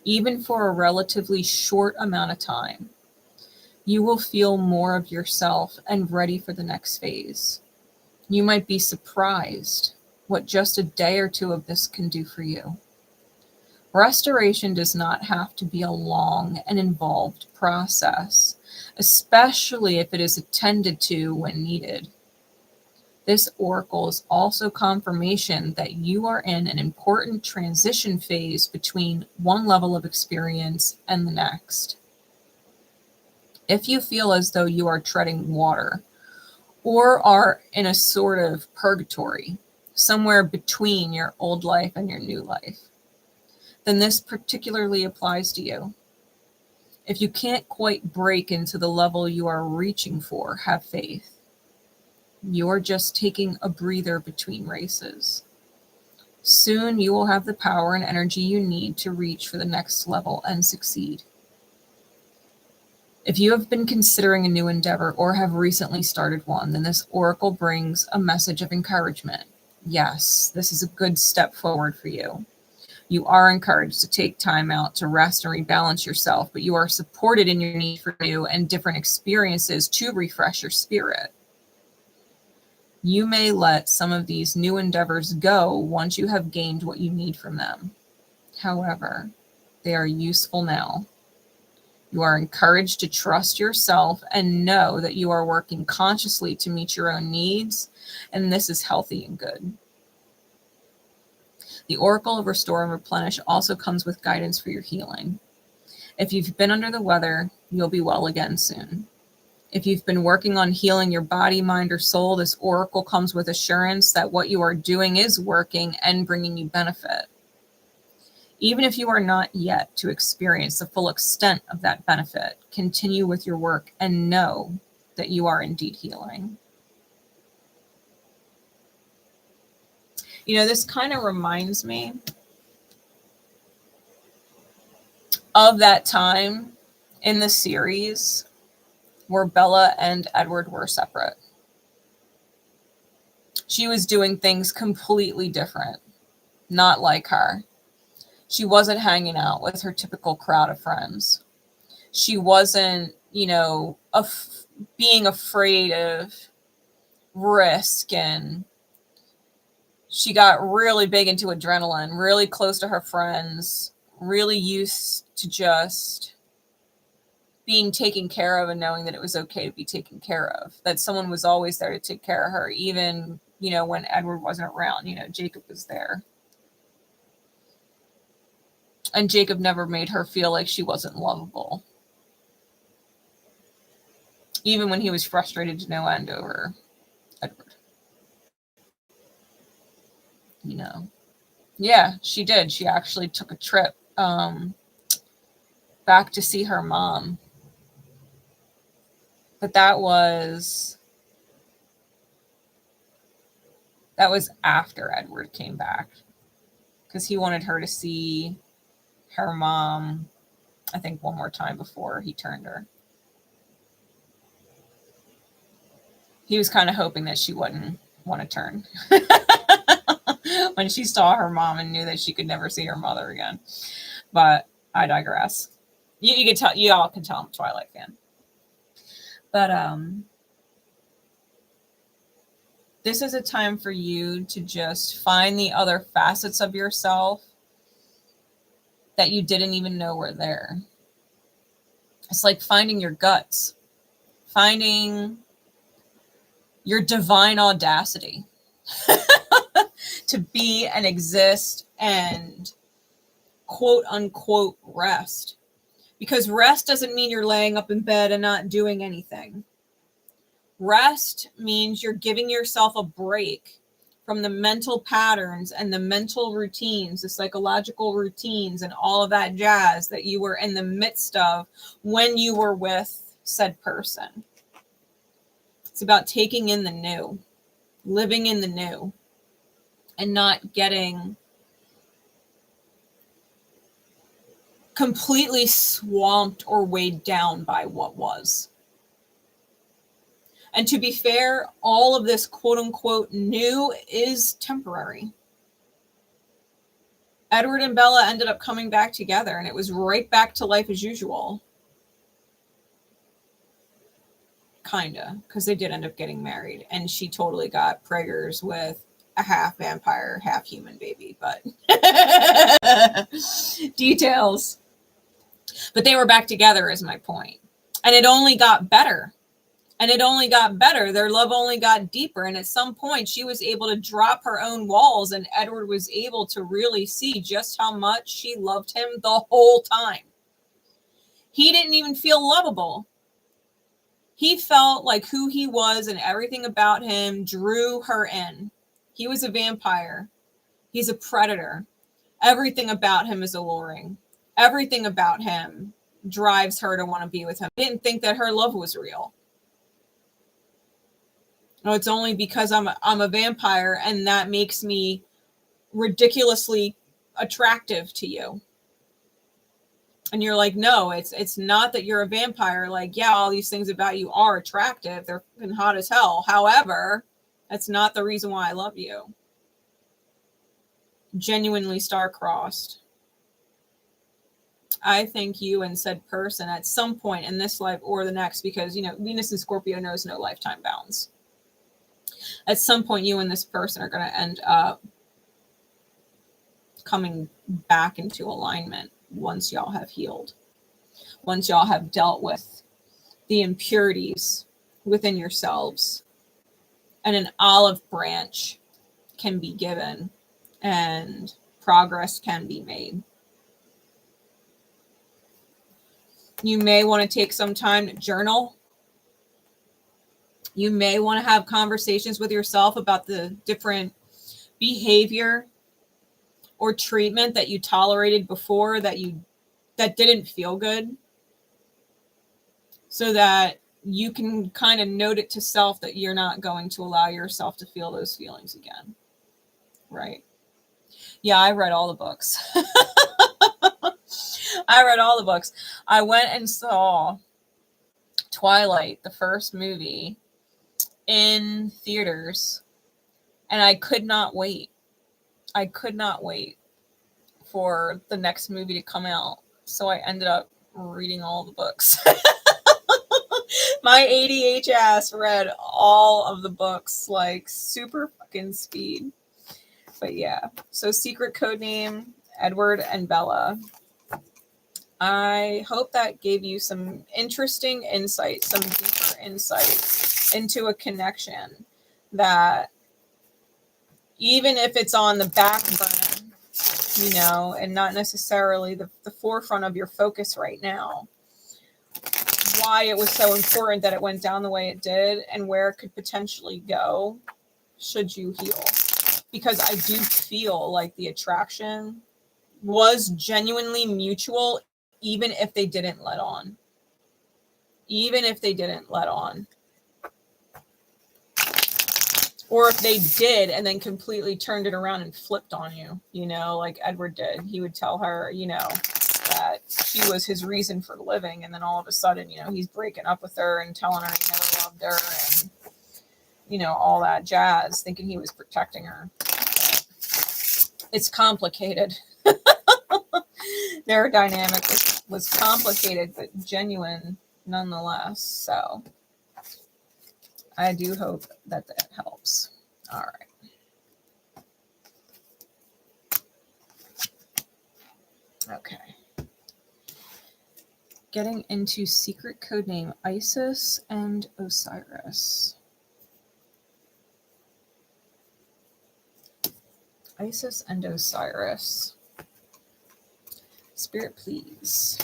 even for a relatively short amount of time, you will feel more of yourself and ready for the next phase. You might be surprised what just a day or two of this can do for you. Restoration does not have to be a long and involved process, especially if it is attended to when needed. This oracle is also confirmation that you are in an important transition phase between one level of experience and the next. If you feel as though you are treading water or are in a sort of purgatory, somewhere between your old life and your new life, then this particularly applies to you. If you can't quite break into the level you are reaching for, have faith. You're just taking a breather between races. Soon you will have the power and energy you need to reach for the next level and succeed. If you have been considering a new endeavor or have recently started one, then this oracle brings a message of encouragement. Yes, this is a good step forward for you. You are encouraged to take time out to rest and rebalance yourself, but you are supported in your need for new and different experiences to refresh your spirit. You may let some of these new endeavors go once you have gained what you need from them. However, they are useful now. You are encouraged to trust yourself and know that you are working consciously to meet your own needs, and this is healthy and good. The Oracle of Restore and Replenish also comes with guidance for your healing. If you've been under the weather, you'll be well again soon. If you've been working on healing your body, mind, or soul, this oracle comes with assurance that what you are doing is working and bringing you benefit. Even if you are not yet to experience the full extent of that benefit, continue with your work and know that you are indeed healing. You know, this kind of reminds me of that time in the series where Bella and Edward were separate. She was doing things completely different, not like her. She wasn't hanging out with her typical crowd of friends. She wasn't, being afraid of risk, and she got really big into adrenaline, really close to her friends, really used to just being taken care of and knowing that it was okay to be taken care of, that someone was always there to take care of her, even, when Edward wasn't around. Jacob was there. And Jacob never made her feel like she wasn't lovable, even when he was frustrated to no end over Edward. Yeah, she did. She actually took a trip back to see her mom. But that was after Edward came back, because he wanted her to see her mom, I think, one more time before he turned her. He was kind of hoping that she wouldn't want to turn when she saw her mom and knew that she could never see her mother again. But I digress. You can tell, you all can tell I'm a Twilight fan. But this is a time for you to just find the other facets of yourself that you didn't even know were there. It's like finding your guts, finding your divine audacity to be and exist and quote unquote rest. Because rest doesn't mean you're laying up in bed and not doing anything. Rest means you're giving yourself a break from the mental patterns and the mental routines, the psychological routines, and all of that jazz that you were in the midst of when you were with said person. It's about taking in the new, living in the new, and not getting completely swamped or weighed down by what was. And to be fair, all of this quote unquote new is temporary. Edward and Bella ended up coming back together, and it was right back to life as usual. Kinda, because they did end up getting married, and she totally got preggers with a half vampire, half human baby, but details. But they were back together is my point. And it only got better. And it only got better. Their love only got deeper. And at some point, she was able to drop her own walls, and Edward was able to really see just how much she loved him the whole time. He didn't even feel lovable. He felt like who he was and everything about him drew her in. He was a vampire. He's a predator. Everything about him is alluring. Everything about him drives her to want to be with him. I didn't think that her love was real. No, it's only because I'm a vampire, and that makes me ridiculously attractive to you. And you're like, no, it's not that you're a vampire. Like, yeah, all these things about you are attractive. They're fucking hot as hell. However, that's not the reason why I love you. genuinely star-crossed. I think you and said person at some point in this life or the next, because, you know, Venus and Scorpio knows no lifetime bounds. At some point, you and this person are going to end up coming back into alignment once y'all have healed, once y'all have dealt with the impurities within yourselves, and an olive branch can be given and progress can be made. You may want to take some time to journal. You may want to have conversations with yourself about the different behavior or treatment that you tolerated before that didn't feel good, so that you can kind of note it to self that you're not going to allow yourself to feel those feelings again. Right? Yeah, I read all the books. I read all the books. I went and saw Twilight, the first movie, in theaters, and I could not wait. I could not wait for the next movie to come out. So I ended up reading all the books. My ADH ass read all of the books, like super fucking speed. But yeah, so secret code name, Edward and Bella. I hope that gave you some interesting insight, some deeper insight into a connection that, even if it's on the back burner, you know, and not necessarily the forefront of your focus right now, why it was so important that it went down the way it did and where it could potentially go should you heal. Because I do feel like the attraction was genuinely mutual, even if they didn't let on. Even if they didn't let on. Or if they did and then completely turned it around and flipped on you, you know, like Edward did. He would tell her, you know, that she was his reason for living. And then all of a sudden, you know, he's breaking up with her and telling her he never loved her and, you know, all that jazz, thinking he was protecting her. But it's complicated. Their dynamic was complicated, but genuine nonetheless. So I do hope that helps. All right. Okay. Getting into secret codename Isis and Osiris. Isis and Osiris. Spirit, please.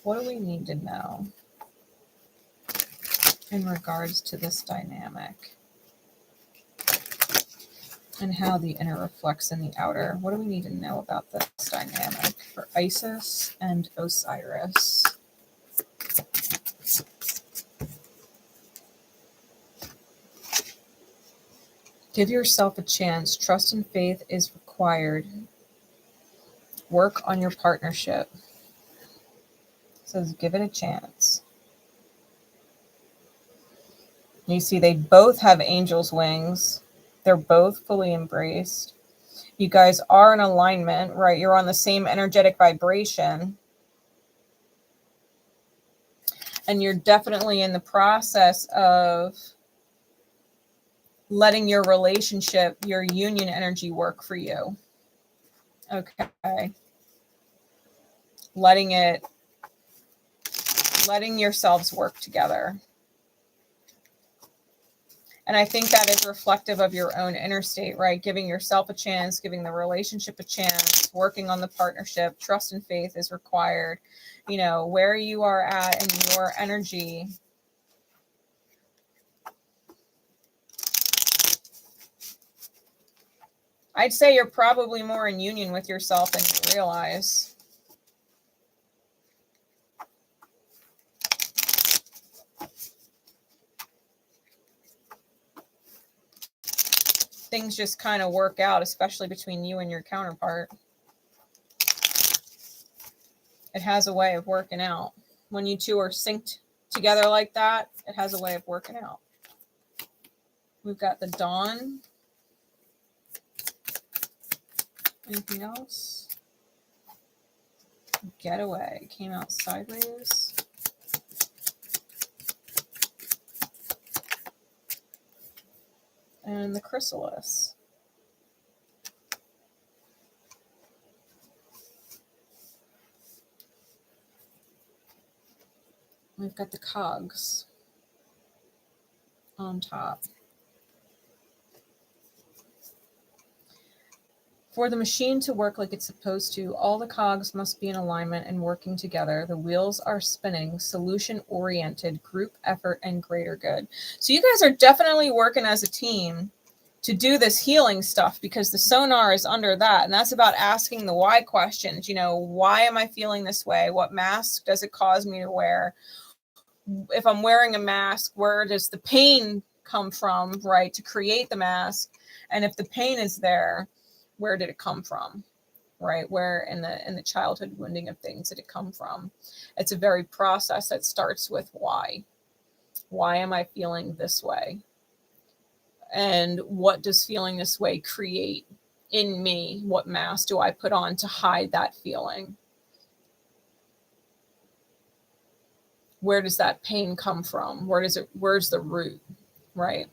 What do we need to know in regards to this dynamic and how the inner reflects in the outer? What do we need to know about this dynamic for Isis and Osiris? Give yourself a chance. Trust and faith is required. Work on your partnership. Says give it a chance. You see, they both have angel's wings. They're both fully embraced. You guys are in alignment, right? You're on the same energetic vibration. And you're definitely in the process of letting your relationship, your union energy work for you. Okay. Letting yourselves work together. And I think that is reflective of your own inner state, right? Giving yourself a chance, giving the relationship a chance, working on the partnership. Trust and faith is required. You know, where you are at in your energy. I'd say you're probably more in union with yourself than you realize. Things just kind of work out, especially between you and your counterpart. It has a way of working out. When you two are synced together like that, it has a way of working out. We've got the dawn. Anything else? Getaway came out sideways. And the chrysalis. We've got the cogs on top. For the machine to work like it's supposed to, all the cogs must be in alignment and working together. The wheels are spinning, solution-oriented, group effort, and greater good. So you guys are definitely working as a team to do this healing stuff, because the sonar is under that. And that's about asking the why questions. You know, why am I feeling this way? What mask does it cause me to wear? If I'm wearing a mask, where does the pain come from, right, to create the mask? And if the pain is there, where did it come from, right? Where in the childhood wounding of things did it come from? It's a very process that starts with why. Why am I feeling this way? And what does feeling this way create in me? What mask do I put on to hide that feeling? Where does that pain come from? Where's the root, right?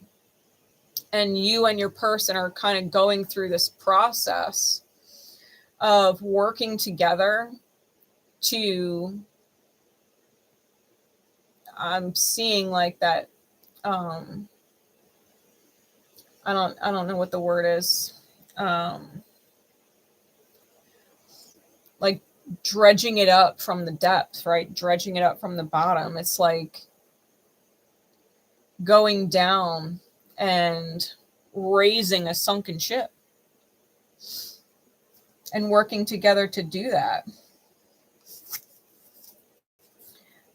And you and your person are kind of going through this process of working together to, I'm seeing like that, I don't know what the word is, like dredging it up from the depth, right? Dredging it up from the bottom. It's like going down and raising a sunken ship and working together to do that.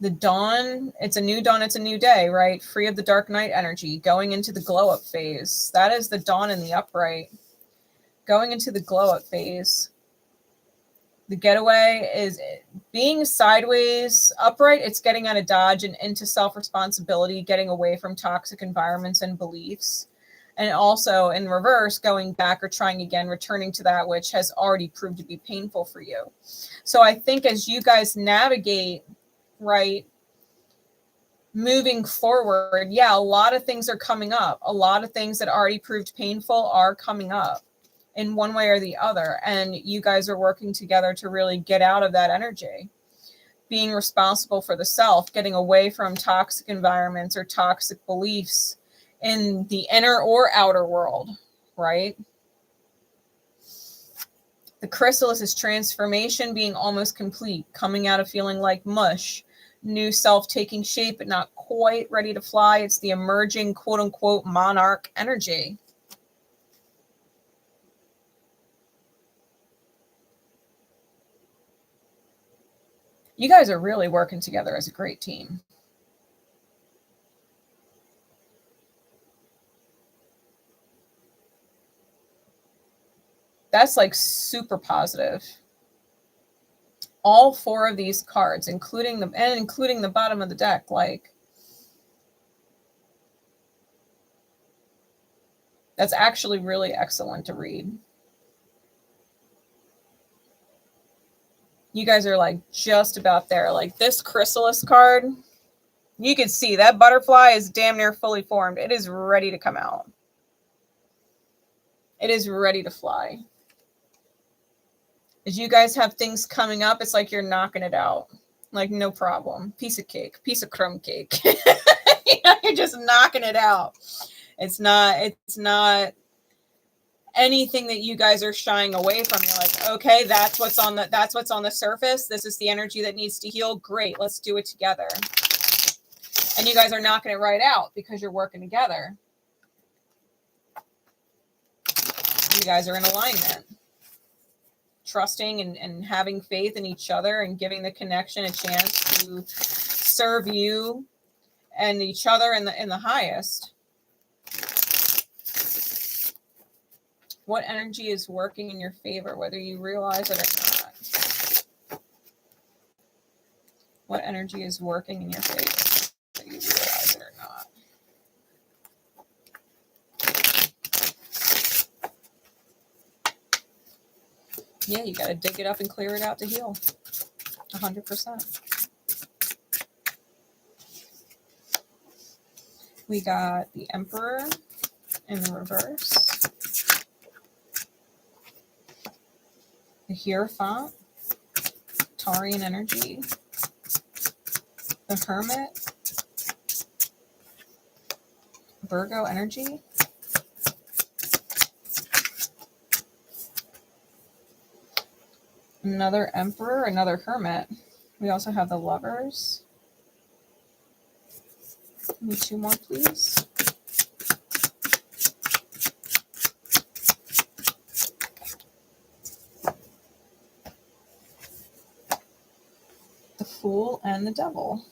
The dawn, it's a new dawn, it's a new day, right? Free of the dark night energy, going into the glow up phase. That is the dawn in the upright. Going into the glow up phase. The getaway is being sideways. Upright, it's getting out of dodge and into self-responsibility, getting away from toxic environments and beliefs. And also in reverse, going back or trying again, returning to that which has already proved to be painful for you. So I think as you guys navigate, right, moving forward, yeah, a lot of things are coming up. A lot of things that already proved painful are coming up in one way or the other. And you guys are working together to really get out of that energy. Being responsible for the self, getting away from toxic environments or toxic beliefs in the inner or outer world, right? The chrysalis is transformation being almost complete, coming out of feeling like mush, new self taking shape, but not quite ready to fly. It's the emerging quote unquote monarch energy. You guys are really working together as a great team. That's like super positive. All four of these cards, including the bottom of the deck, like that's actually really excellent to read. You guys are like just about there. Like this chrysalis card, you can see that butterfly is damn near fully formed. It is ready to come out. It is ready to fly. As you guys have things coming up, it's like you're knocking it out. Like no problem. Piece of cake, piece of crumb cake. You know, you're just knocking it out. It's not anything that you guys are shying away from. You're like, okay, that's what's on the surface. This is the energy that needs to heal. Great, let's do it together. And you guys are knocking it right out because you're working together. You guys are in alignment. Trusting and having faith in each other and giving the connection a chance to serve you and each other in the highest. What energy is working in your favor, whether you realize it or not? energy is working in your face, whether you realize it or not. Yeah, you got to dig it up and clear it out to heal. 100%. We got the Emperor in the reverse. The Hierophant, Taurian energy. The Hermit, Virgo energy. Another Emperor, another Hermit. We also have the Lovers. Give me 2 more, please. The Fool and the Devil.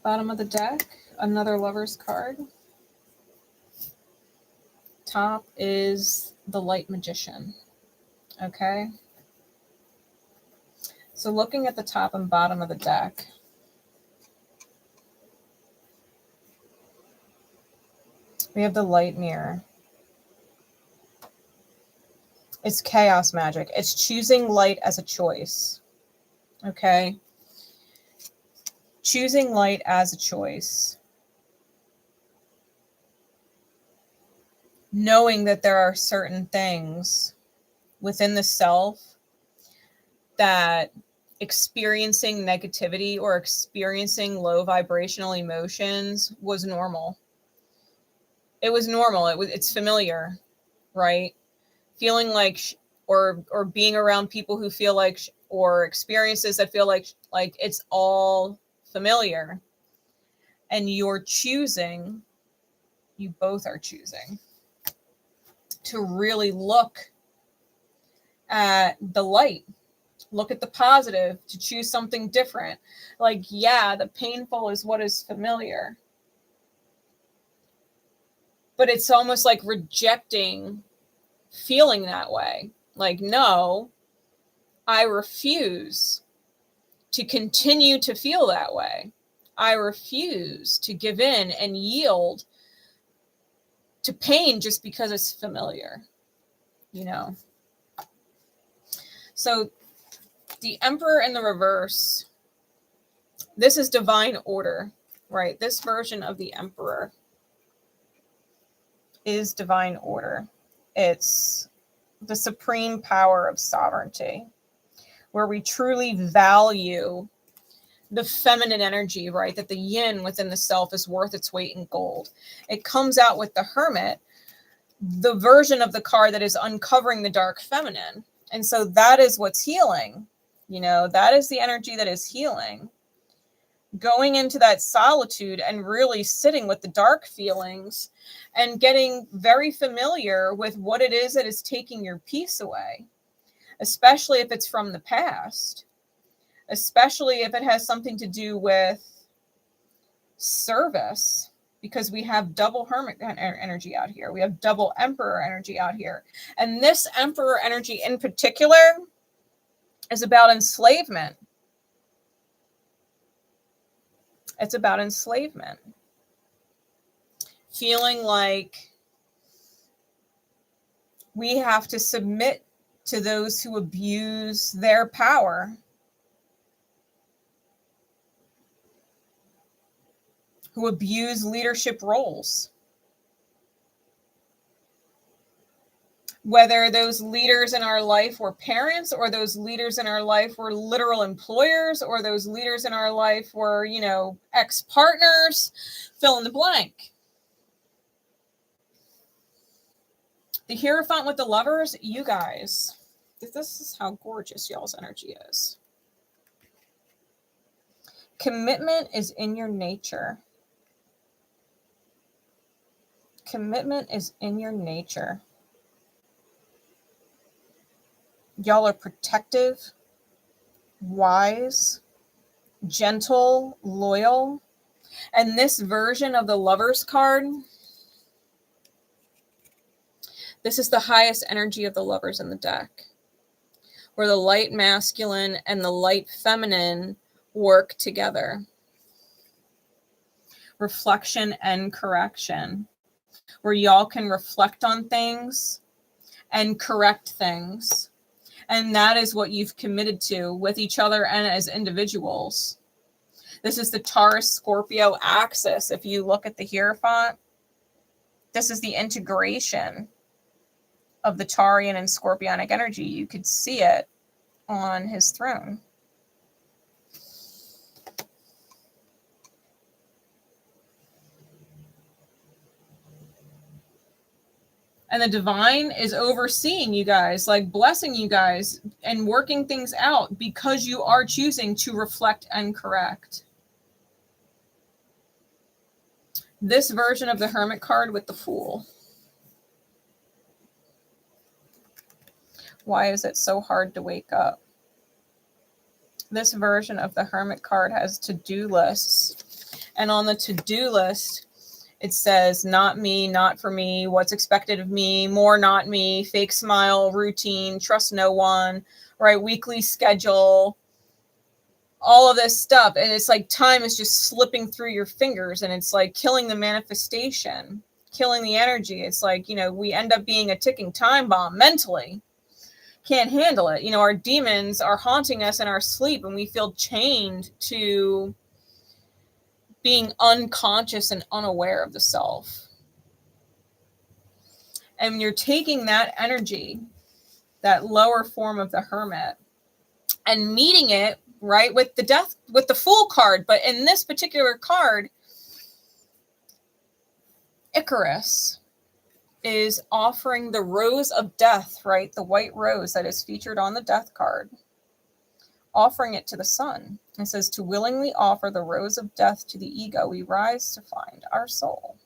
Bottom of the deck, another Lover's card. Top is the Light Magician. Okay. So looking at the top and bottom of the deck, we have the Light Mirror. It's chaos magic. It's choosing light as a choice. Okay. Choosing light as a choice. Knowing that there are certain things within the self that experiencing negativity or experiencing low vibrational emotions was normal. It was normal. It's familiar, right? Feeling like, or being around people who feel like, or experiences that feel like it's all familiar. And you're choosing, you both are choosing to really look at the light, look at the positive, to choose something different. Like, yeah, the painful is what is familiar, but it's almost like rejecting feeling that way. Like, no, I refuse to continue to feel that way. I refuse to give in and yield to pain just because it's familiar, you know? So the Emperor in the reverse, this is divine order, right? This version of the Emperor is divine order. It's the supreme power of sovereignty, where we truly value the feminine energy, right? That the yin within the self is worth its weight in gold. It comes out with the Hermit, the version of the card that is uncovering the dark feminine. And so that is what's healing. You know, that is the energy that is healing. Going into that solitude and really sitting with the dark feelings and getting very familiar with what it is that is taking your peace away, especially if it's from the past, especially if it has something to do with service, because we have double Hermit energy out here. We have double Emperor energy out here. And this Emperor energy in particular is about enslavement. It's about enslavement. Feeling like we have to submit to those who abuse their power, who abuse leadership roles. Whether those leaders in our life were parents, or those leaders in our life were literal employers, or those leaders in our life were, you know, ex-partners, fill in the blank. The Hierophant with the Lovers, you guys, this is how gorgeous y'all's energy is. Commitment is in your nature. Commitment is in your nature. Y'all are protective, wise, gentle, loyal. And this version of the Lovers card, this is the highest energy of the Lovers in the deck. where the light masculine and the light feminine work together. Reflection and correction, where y'all can reflect on things and correct things. And that is what you've committed to with each other and as individuals. This is the Taurus Scorpio axis. If you look at the Hierophant, this is the integration of the Taurian and Scorpionic energy. You could see it on his throne. And the divine is overseeing you guys, like blessing you guys and working things out because you are choosing to reflect and correct. This version of the Hermit card with the Fool. Why is it so hard to wake up? This version of the Hermit card has to-do lists. And on the to-do list, it says, not me, not for me, what's expected of me, more not me, fake smile, routine, trust no one, right? Weekly schedule, all of this stuff. And it's like time is just slipping through your fingers and it's like killing the manifestation, killing the energy. It's like, you know, we end up being a ticking time bomb mentally. Can't handle it. You know, our demons are haunting us in our sleep and we feel chained to being unconscious and unaware of the self. And you're taking that energy, that lower form of the Hermit, and meeting it, right, with the death, with the Fool card. But in this particular card, Icarus is offering the rose of death, right? The white rose that is featured on the death card, offering it to the sun. It says, to willingly offer the rose of death to the ego, we rise to find our soul.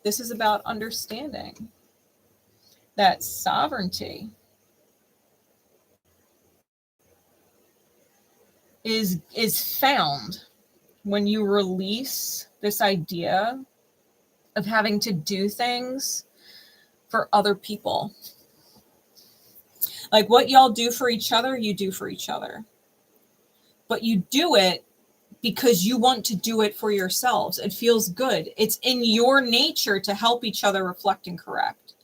This is about understanding that sovereignty is found when you release this idea of having to do things for other people. Like what y'all do for each other, you do for each other. But you do it because you want to do it for yourselves. It feels good. It's in your nature to help each other reflect and correct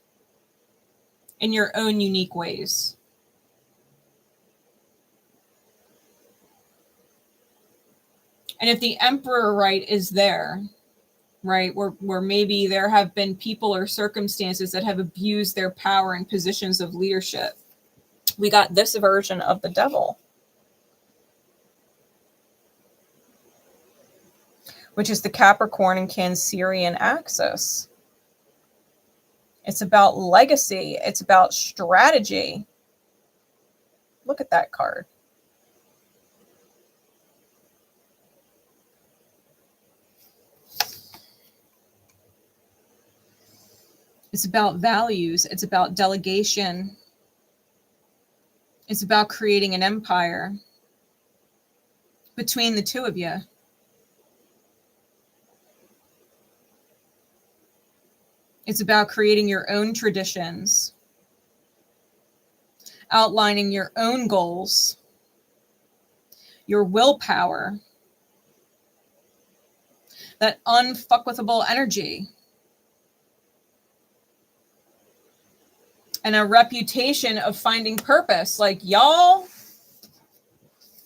in your own unique ways. And if the Emperor, right, is there, right, where maybe there have been people or circumstances that have abused their power and positions of leadership, we got this version of the Devil, which is the Capricorn and Cancerian axis. It's about legacy. It's about strategy. Look at that card. It's about values. It's about delegation. It's about creating an empire between the two of you. It's about creating your own traditions, outlining your own goals, your willpower, that unfuckwithable energy, and a reputation of finding purpose. Like y'all,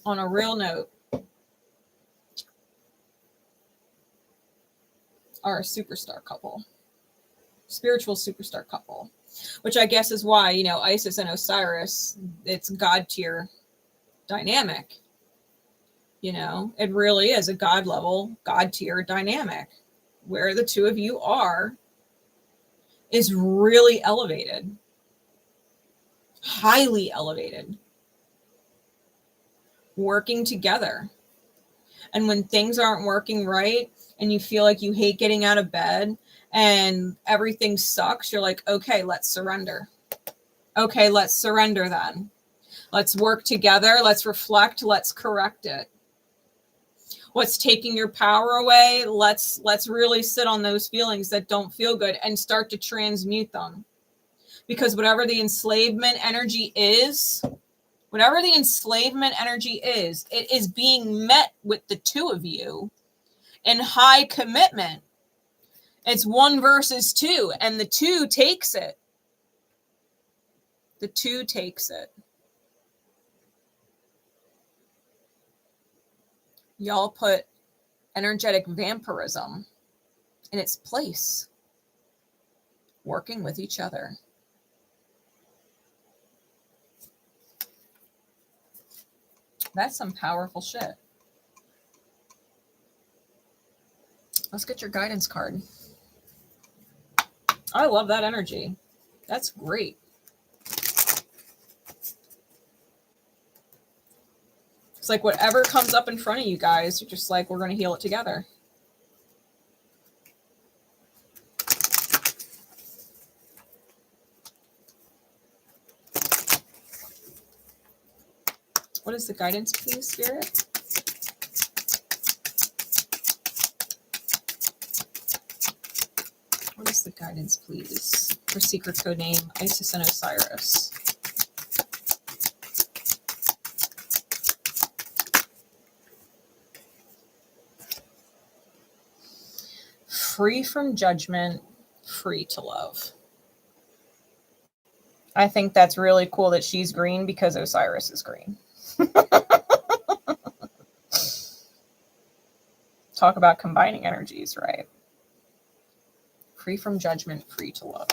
on a real note, are a superstar couple, spiritual superstar couple, which I guess is why, you know, Isis and Osiris, it's God tier dynamic. You know, it really is a God level, God tier dynamic where the two of you are is really elevated. Highly elevated, working together. And when things aren't working right and you feel like you hate getting out of bed and everything sucks, you're like, okay, let's surrender. Okay, let's surrender then. Let's work together. Let's reflect. Let's correct it. What's taking your power away? Let's really sit on those feelings that don't feel good and start to transmute them. Because whatever the enslavement energy is, it is being met with the two of you in high commitment. It's 1 versus 2, and the 2 takes it. The 2 takes it. Y'all put energetic vampirism in its place, working with each other. That's some powerful shit. Let's get your guidance card. I love that energy. That's great. It's like whatever comes up in front of you guys, you're just like, we're going to heal it together. What is the guidance, please, Spirit? What is the guidance, please, for secret code name Isis and Osiris? Free from judgment, free to love. I think that's really cool that she's green because Osiris is green. Talk about combining energies, right? Free from judgment, free to love.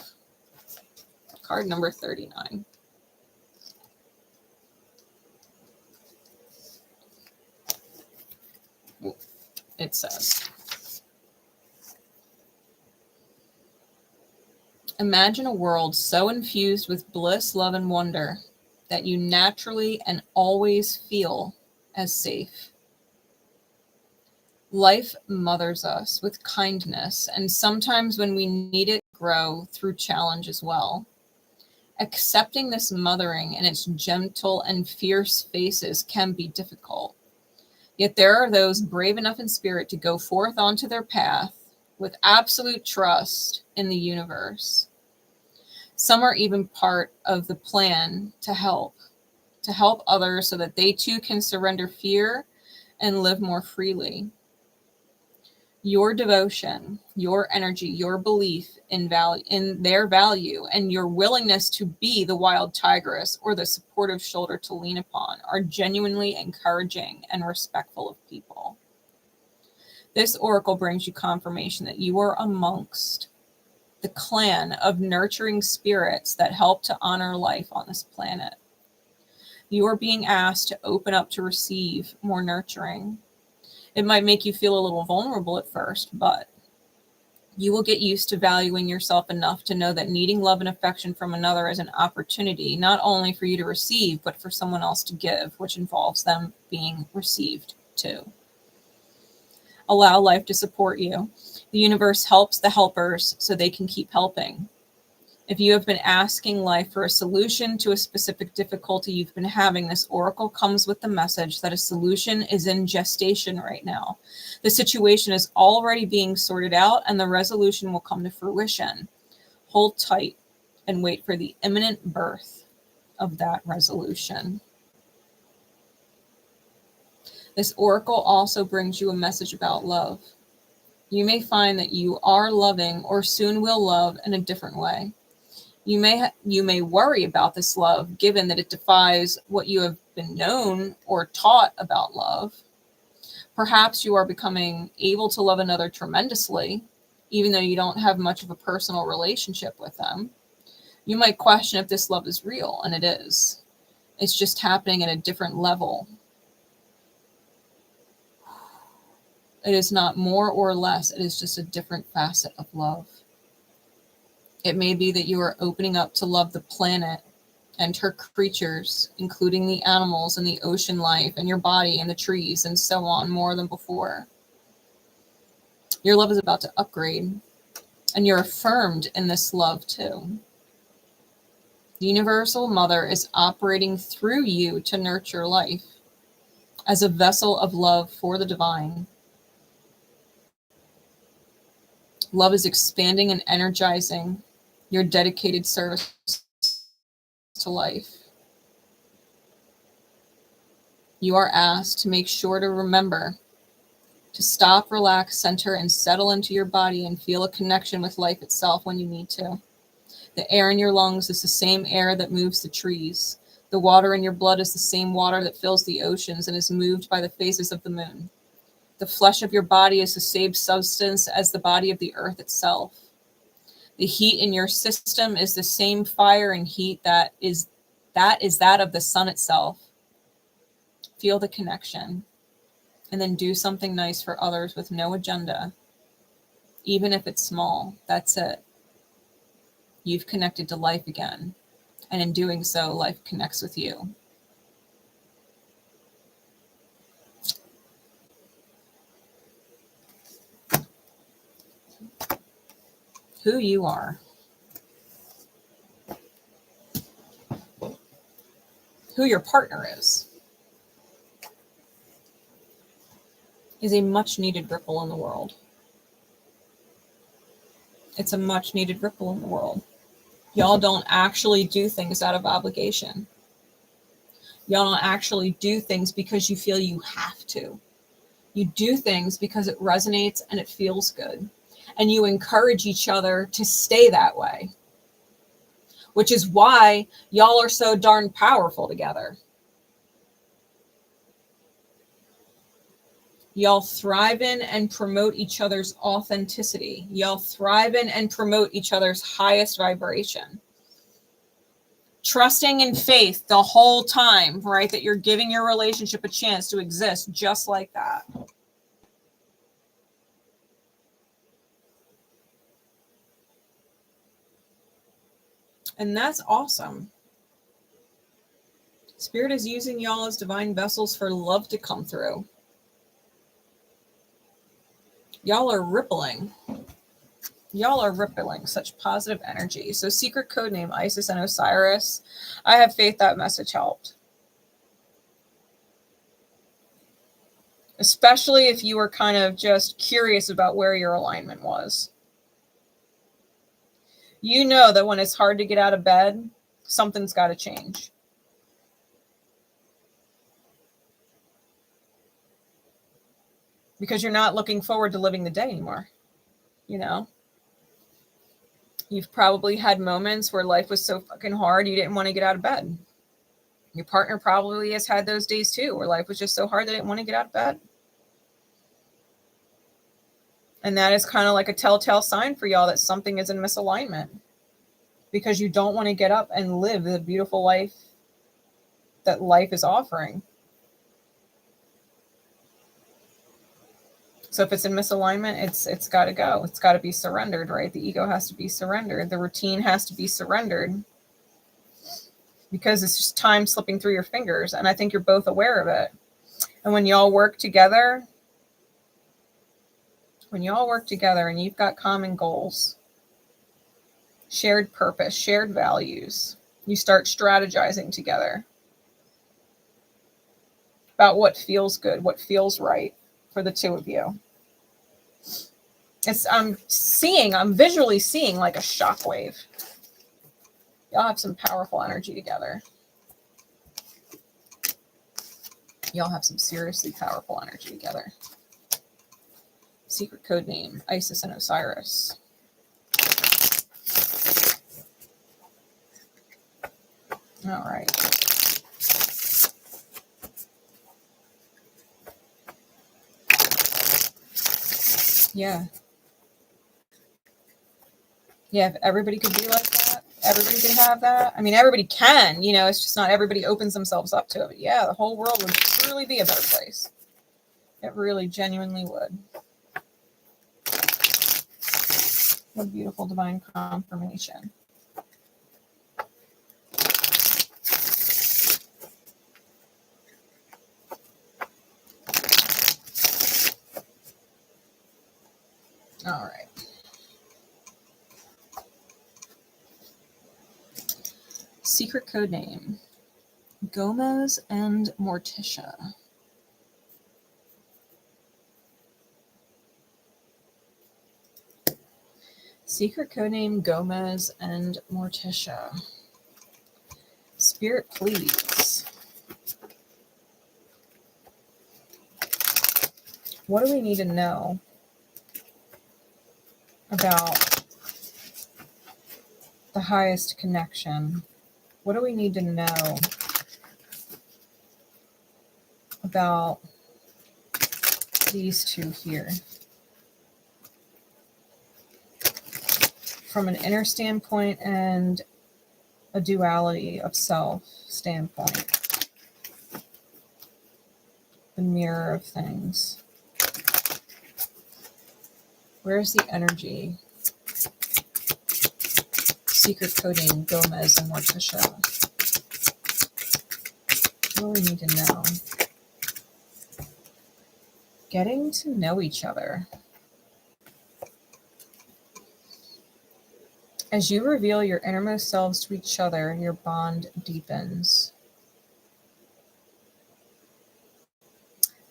Card number 39. It says, imagine a world so infused with bliss, love, and wonder that you naturally and always feel as safe. Life mothers us with kindness, and sometimes when we need it, grow through challenge as well. Accepting this mothering in its gentle and fierce phases can be difficult. Yet there are those brave enough in spirit to go forth onto their path with absolute trust in the universe. Some are even part of the plan to help others so that they too can surrender fear and live more freely. Your devotion, your energy, your belief in their value, and your willingness to be the wild tigress or the supportive shoulder to lean upon are genuinely encouraging and respectful of people. This oracle brings you confirmation that you are amongst the clan of nurturing spirits that help to honor life on this planet. You are being asked to open up to receive more nurturing. It might make you feel a little vulnerable at first, but you will get used to valuing yourself enough to know that needing love and affection from another is an opportunity, not only for you to receive, but for someone else to give, which involves them being received too. Allow life to support you. The universe helps the helpers so they can keep helping. If you have been asking life for a solution to a specific difficulty you've been having, this oracle comes with the message that a solution is in gestation right now. The situation is already being sorted out and the resolution will come to fruition. Hold tight and wait for the imminent birth of that resolution. This oracle also brings you a message about love. You may find that you are loving or soon will love in a different way. You may worry about this love, given that it defies what you have been known or taught about love. Perhaps you are becoming able to love another tremendously, even though you don't have much of a personal relationship with them. You might question if this love is real, and it is. It's just happening at a different level. It is not more or less. It is just a different facet of love. It may be that you are opening up to love the planet and her creatures, including the animals and the ocean life and your body and the trees and so on, more than before. Your love is about to upgrade, and you're affirmed in this love too. The Universal Mother is operating through you to nurture life as a vessel of love for the divine. Love is expanding and energizing your dedicated service to life. You are asked to make sure to remember to stop, relax, center, and settle into your body and feel a connection with life itself when you need to. The air in your lungs is the same air that moves the trees. The water in your blood is the same water that fills the oceans and is moved by the phases of the moon. The flesh of your body is the same substance as the body of the earth itself. The heat in your system is the same fire and heat that is that of the sun itself. Feel the connection, and then do something nice for others with no agenda. Even if it's small, that's it. You've connected to life again, and in doing so, life connects with you. Who you are. Who your partner is a much needed ripple in the world. It's a much needed ripple in the world. Y'all don't actually do things out of obligation. Y'all don't actually do things because you feel you have to. You do things because it resonates and it feels good. And you encourage each other to stay that way. Which is why y'all are so darn powerful together. Y'all thrive in and promote each other's authenticity. Y'all thrive in and promote each other's highest vibration. Trusting in faith the whole time, right? That you're giving your relationship a chance to exist just like that. And that's awesome. Spirit is using y'all as divine vessels for love to come through. Y'all are rippling. Y'all are rippling such positive energy. So secret code name, Isis and Osiris. I have faith that message helped. Especially if you were kind of just curious about where your alignment was. You know that when it's hard to get out of bed, something's got to change. Because you're not looking forward to living the day anymore. You know? You've probably had moments where life was so fucking hard you didn't want to get out of bed. Your partner probably has had those days too, where life was just so hard they didn't want to get out of bed. And that is kind of like a telltale sign for y'all that something is in misalignment. Because you don't want to get up and live the beautiful life that life is offering. So if it's in misalignment, it's got to go. It's got to be surrendered, right? The ego has to be surrendered. The routine has to be surrendered. Because it's just time slipping through your fingers. And I think you're both aware of it. And when y'all work together and you've got common goals, shared purpose, shared values, you start strategizing together about what feels good, what feels right for the two of you. I'm visually seeing like a shockwave. Y'all have some powerful energy together. Y'all have some seriously powerful energy together. Secret code name, Isis and Osiris. All right. Yeah. Yeah, if everybody could be like that, everybody could have that. I mean, everybody can, it's just not everybody opens themselves up to it. But yeah, the whole world would truly be a better place. It really genuinely would. What beautiful divine confirmation. All right. Secret code name, Gomez and Morticia. Secret codename Gomez and Morticia. Spirit, please. What do we need to know about the highest connection? What do we need to know about these two here? From an inner standpoint and a duality of self standpoint. The mirror of things. Where's the energy? Secret coding, Gomez and Morticia. What do we need to know? Getting to know each other. As you reveal your innermost selves to each other, your bond deepens.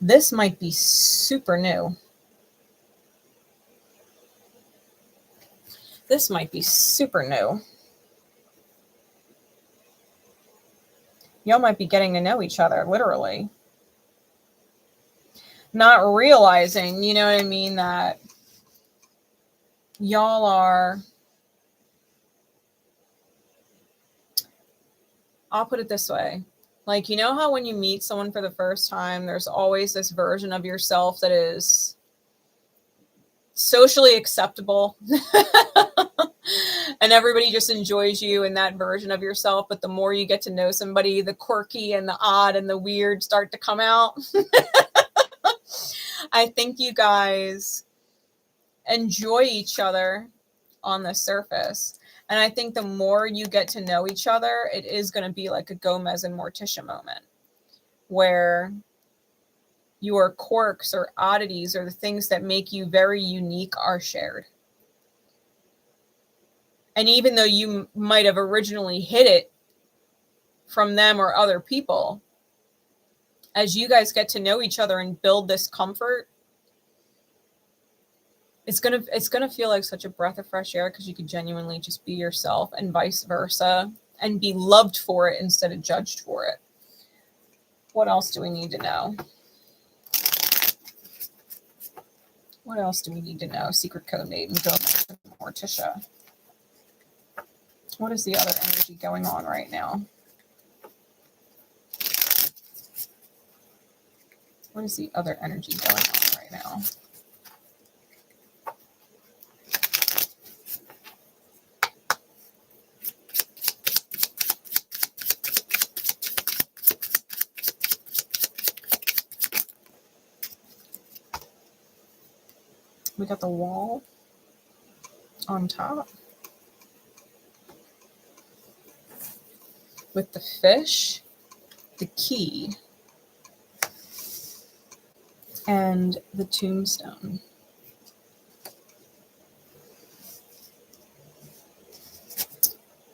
This might be super new. This might be super new. Y'all might be getting to know each other, literally. Not realizing, you know what I mean, that y'all are... I'll put it this way. Like, you know how when you meet someone for the first time, there's always this version of yourself that is socially acceptable and everybody just enjoys you in that version of yourself. But the more you get to know somebody, the quirky and the odd and the weird start to come out. I think you guys enjoy each other on the surface. And I think the more you get to know each other, it is going to be like a Gomez and Morticia moment where your quirks or oddities or the things that make you very unique are shared. And even though you might have originally hid it from them or other people, as you guys get to know each other and build this comfort, it's gonna feel like such a breath of fresh air because you could genuinely just be yourself and vice versa and be loved for it instead of judged for it. What else do we need to know? What else do we need to know? Secret code name, Gomez and Morticia. What is the other energy going on right now? What is the other energy going on right now? We got the wall on top with the fish, the key, and the tombstone.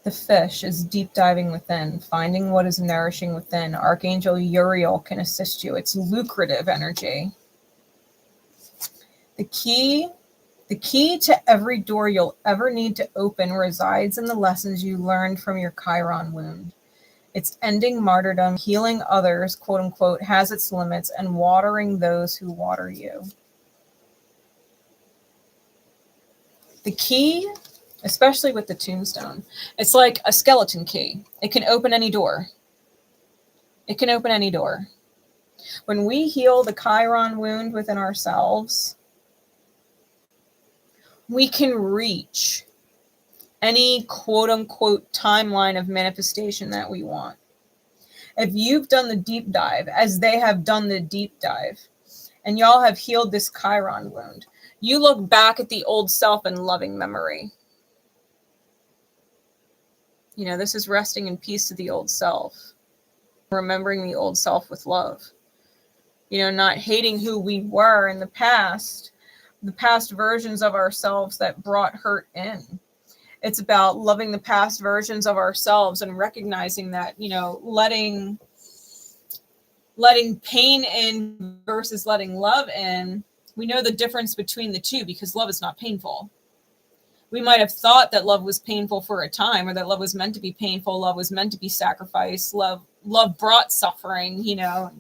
The fish is deep diving within, finding what is nourishing within. Archangel Uriel can assist you. It's lucrative energy. The key to every door you'll ever need to open resides in the lessons you learned from your Chiron wound. It's ending martyrdom, healing others, quote unquote, has its limits, and watering those who water you. The key, especially with the tombstone, it's like a skeleton key. It can open any door. It can open any door. When we heal the Chiron wound within ourselves, we can reach any quote unquote timeline of manifestation that we want. If you've done the deep dive, as they have done the deep dive, and y'all have healed this Chiron wound, you look back at the old self in loving memory. You know, this is resting in peace to the old self, remembering the old self with love. You know, not hating who we were in the past versions of ourselves that brought hurt in. It's about loving the past versions of ourselves and recognizing that, you know, letting pain in versus letting love in. We know the difference between the two because love is not painful. We might have thought that love was painful for a time, or that love was meant to be painful. Love was meant to be sacrifice. Love brought suffering, you know,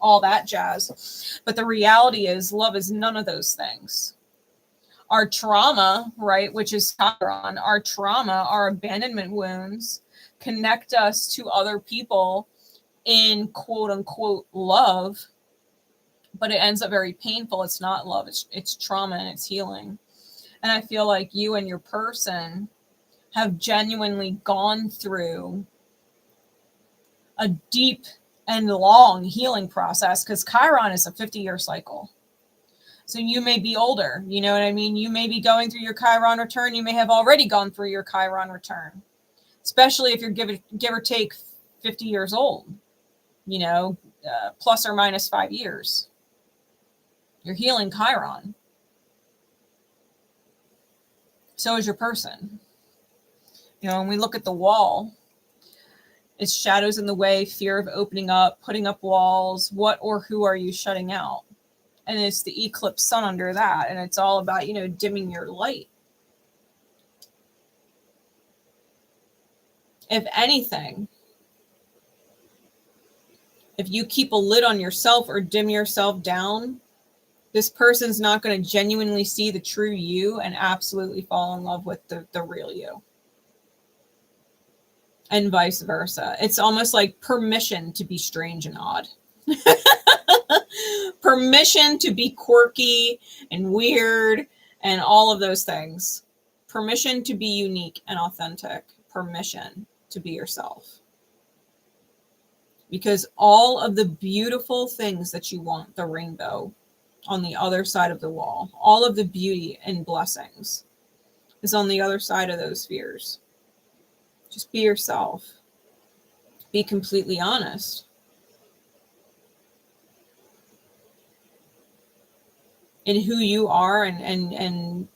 all that jazz. But the reality is love is none of those things. Our trauma, right, which is Chiron, our trauma, our abandonment wounds connect us to other people in quote unquote love, but it ends up very painful. It's not love, it's trauma and it's healing. And I feel like you and your person have genuinely gone through a deep and long healing process, because Chiron is a 50-year cycle. So you may be older, you know what I mean? You may be going through your Chiron return. You may have already gone through your Chiron return, especially if you're give or take 50 years old, you know, plus or minus 5 years. You're healing Chiron. So is your person. You know, when we look at the wall, it's shadows in the way, fear of opening up, putting up walls. What or who are you shutting out? And it's the eclipse sun under that. And it's all about, you know, dimming your light. If anything, if you keep a lid on yourself or dim yourself down, this person's not going to genuinely see the true you and absolutely fall in love with the real you. And vice versa. It's almost like permission to be strange and odd. Permission to be quirky and weird and all of those things. Permission to be unique and authentic. Permission to be yourself. Because all of the beautiful things that you want, the rainbow on the other side of the wall, all of the beauty and blessings is on the other side of those fears. Just be yourself. Be completely honest. In who you are and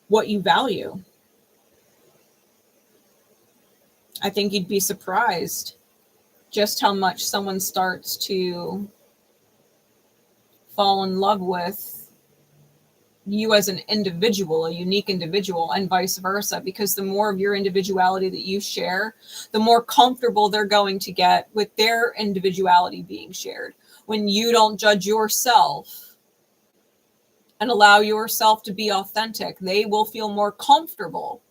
what you value. I think you'd be surprised just how much someone starts to fall in love with you as an individual, a unique individual, and vice versa, because the more of your individuality that you share, the more comfortable they're going to get with their individuality being shared. When you don't judge yourself and allow yourself to be authentic, they will feel more comfortable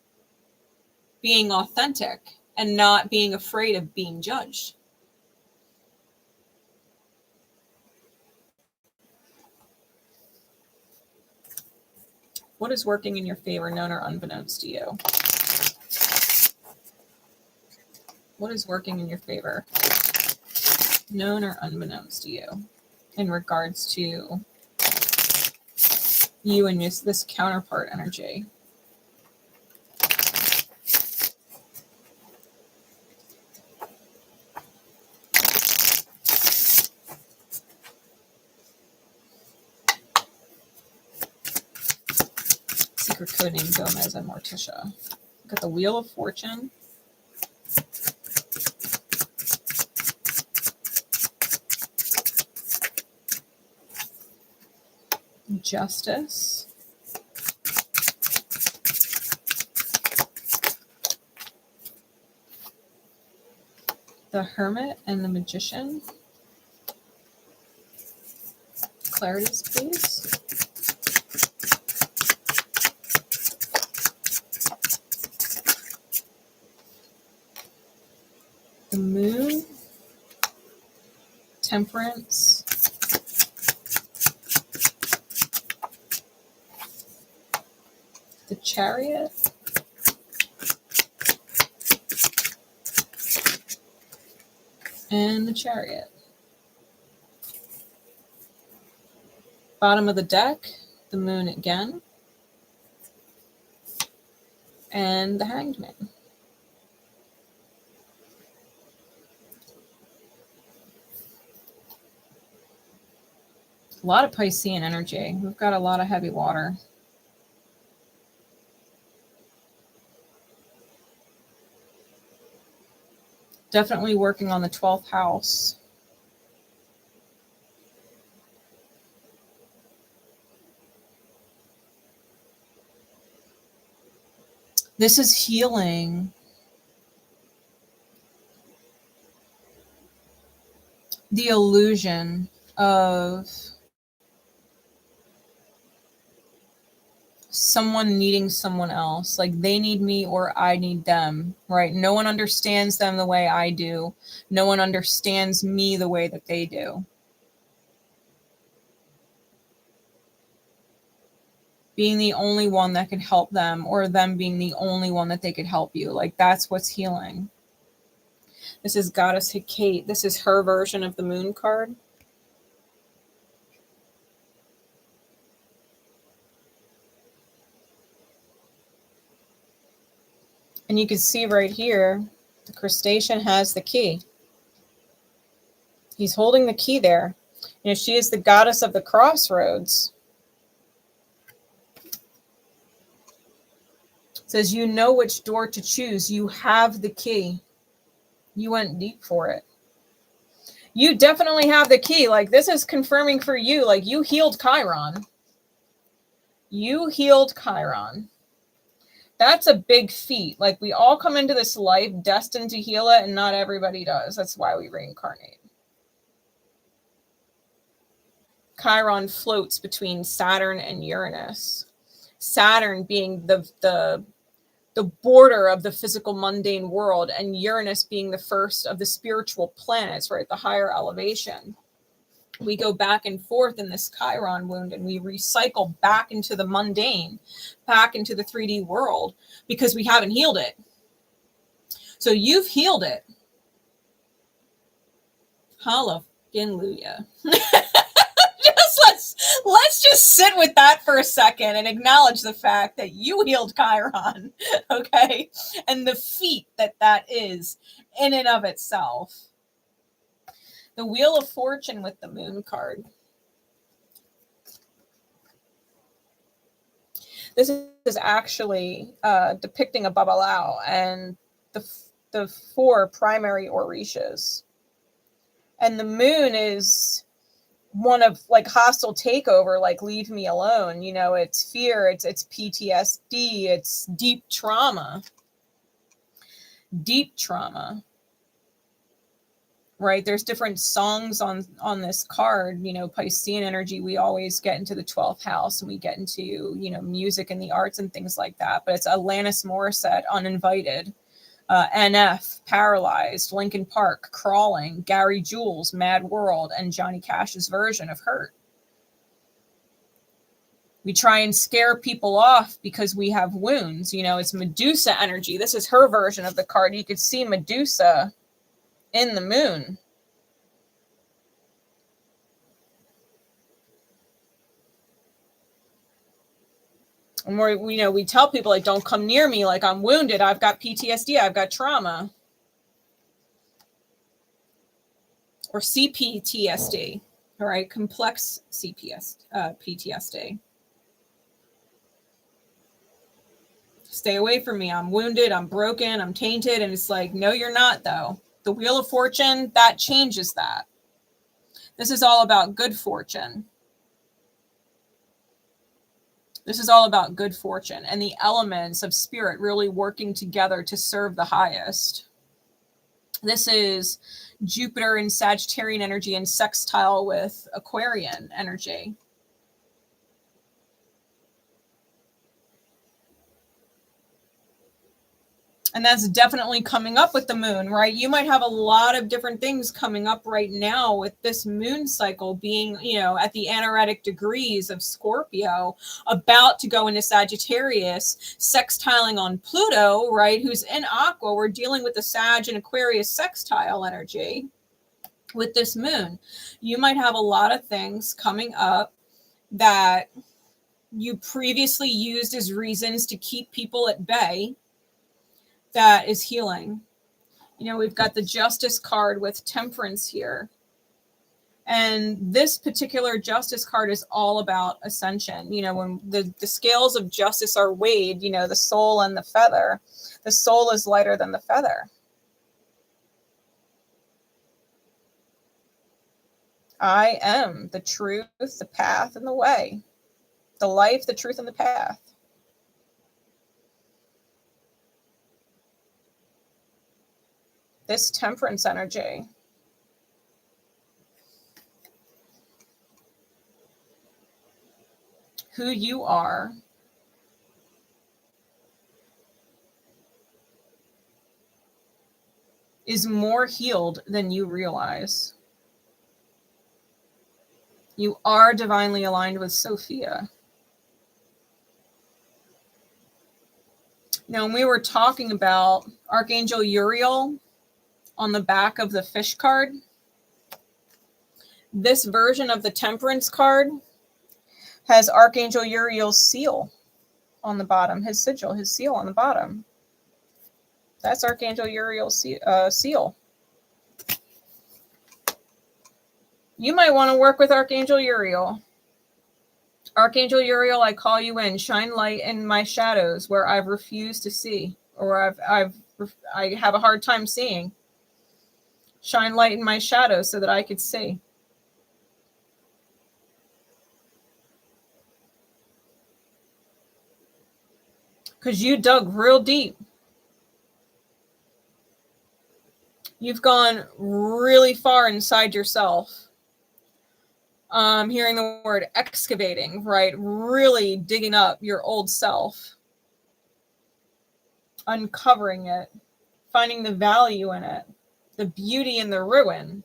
being authentic and not being afraid of being judged. What is working in your favor, known or unbeknownst to you? What is working in your favor, known or unbeknownst to you, in regards to you and this counterpart energy? Secret code name Gomez and Morticia. Got the Wheel of Fortune. Justice. The Hermit and the Magician. Clarities, please. The Moon. Temperance. The Chariot. And the Chariot. Bottom of the deck, the Moon again. And the Hanged Man. A lot of Piscean energy. We've got a lot of heavy water. Definitely working on the 12th house. This is healing the illusion of someone needing someone else, like they need me or I need them, right? No one understands them the way I do. No one understands me the way that they do. Being the only one that could help them, or them being the only one that they could help you. Like that's what's healing. This is Goddess Hecate. This is her version of the moon card. And you can see right here, the crustacean has the key. He's holding the key there. You know, she is the goddess of the crossroads. It says, you know which door to choose. You have the key. You went deep for it. You definitely have the key. Like this is confirming for you, like you healed Chiron. You healed Chiron. That's a big feat. Like we all come into this life destined to heal it, and not everybody does. That's why we reincarnate. Chiron floats between Saturn and Uranus. Saturn being the border of the physical mundane world, and Uranus being the first of the spiritual planets, right? The higher elevation. We go back and forth in this Chiron wound, and we recycle back into the mundane, back into the 3D world, because we haven't healed it. So you've healed it. Hallelujah. Let's just sit with that for a second and acknowledge the fact that you healed Chiron, okay? And the feat that is in and of itself. The Wheel of Fortune with the Moon card. This is actually depicting a Babalao and the 4 primary Orishas. And the moon is one of like hostile takeover, like leave me alone. You know, it's fear, it's PTSD, it's deep trauma. Deep trauma. Right? There's different songs on this card. You know, Piscean energy, we always get into the 12th house and we get into, you know, music and the arts and things like that. But it's Alanis Morissette, Uninvited. NF, Paralyzed, Linkin Park, Crawling, Gary Jules, Mad World, and Johnny Cash's version of Hurt. We try and scare people off because we have wounds. You know, it's Medusa energy. This is her version of the card. You could see Medusa in the moon. And we tell people, like, don't come near me, like I'm wounded, I've got PTSD, I've got trauma. Or CPTSD, all right, complex PTSD. Stay away from me, I'm wounded, I'm broken, I'm tainted. And it's like, no, you're not, though. The Wheel of Fortune, that changes that. This is all about good fortune. This is all about good fortune and the elements of spirit really working together to serve the highest. This is Jupiter in Sagittarian energy and sextile with Aquarian energy. And that's definitely coming up with the moon, right? You might have a lot of different things coming up right now with this moon cycle being, you know, at the anaretic degrees of Scorpio, about to go into Sagittarius, sextiling on Pluto, right? Who's in Aqua. We're dealing with the Sag and Aquarius sextile energy with this moon. You might have a lot of things coming up that you previously used as reasons to keep people at bay. That is healing. You know, we've got the Justice card with Temperance here. And this particular Justice card is all about ascension. You know, when the scales of justice are weighed, you know, the soul and the feather, the soul is lighter than the feather. I am the truth, the path, and the way. The life, the truth, and the path. this temperance energy. Who you are is more healed than you realize. You are divinely aligned with Sophia. When we were talking about Archangel Uriel on the back of the fish card, this version of the Temperance card has Archangel Uriel's seal on the bottom, his sigil, his seal on the bottom. That's Archangel Uriel's seal. You might want to work with Archangel Uriel. Archangel Uriel, I call you in. Shine light in my shadows where I've refused to see, or I have a hard time seeing. Shine light in my shadows so that I could see. Because you dug real deep. You've gone really far inside yourself. Hearing the word excavating, right? Really digging up your old self. Uncovering it. Finding the value in it. The beauty in the ruin.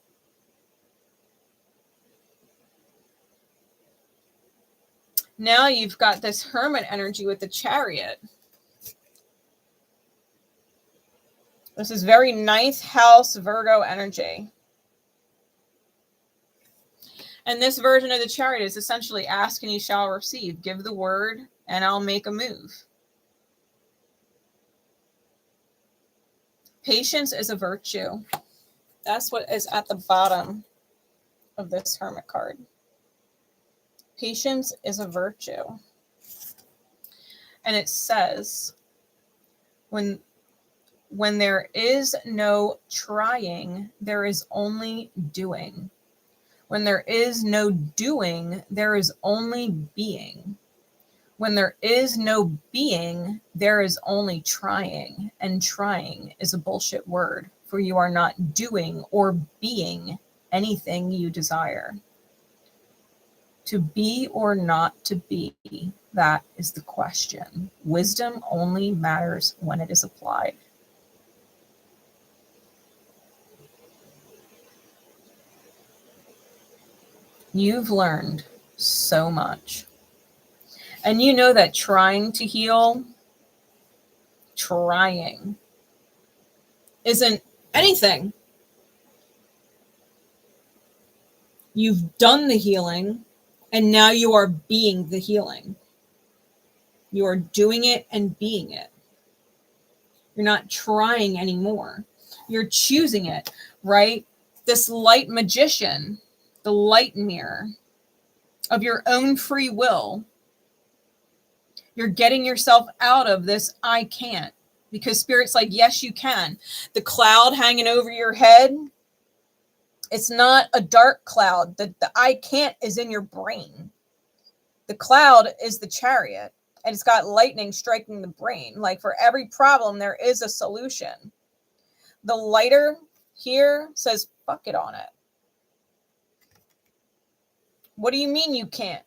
Now you've got this hermit energy with the Chariot. This is very ninth house Virgo energy. And this version of the Chariot is essentially ask and you shall receive. Give the word and I'll make a move. Patience is a virtue. That's what is at the bottom of this Hermit card. Patience is a virtue. And it says, when there is no trying, there is only doing. When there is no doing, there is only being. When there is no being, there is only trying. And trying is a bullshit word, for you are not doing or being anything you desire. To be or not to be, that is the question. Wisdom only matters when it is applied. You've learned so much. And you know that trying to heal, isn't anything. You've done the healing, and now you are being the healing. You are doing it and being it. You're not trying anymore. You're choosing it, right? This light magician, the light mirror of your own free will. You're getting yourself out of this I can't, because Spirit's like, yes, you can. The cloud hanging over your head, it's not a dark cloud. The I can't is in your brain. The cloud is the Chariot, and it's got lightning striking the brain. Like, for every problem, there is a solution. The lighter here says, fuck it on it. What do you mean you can't?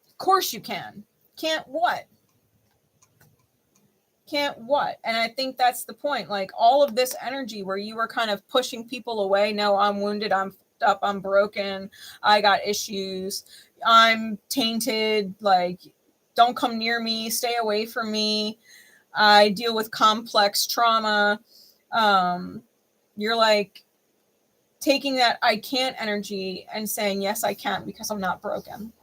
Of course you can. Can't what? Can't what? And I think that's the point. Like, all of this energy where you were kind of pushing people away. No, I'm wounded. I'm fucked up. I'm broken. I got issues. I'm tainted. Like, don't come near me. Stay away from me. I deal with complex trauma. You're like taking that I can't energy and saying, yes, I can, because I'm not broken.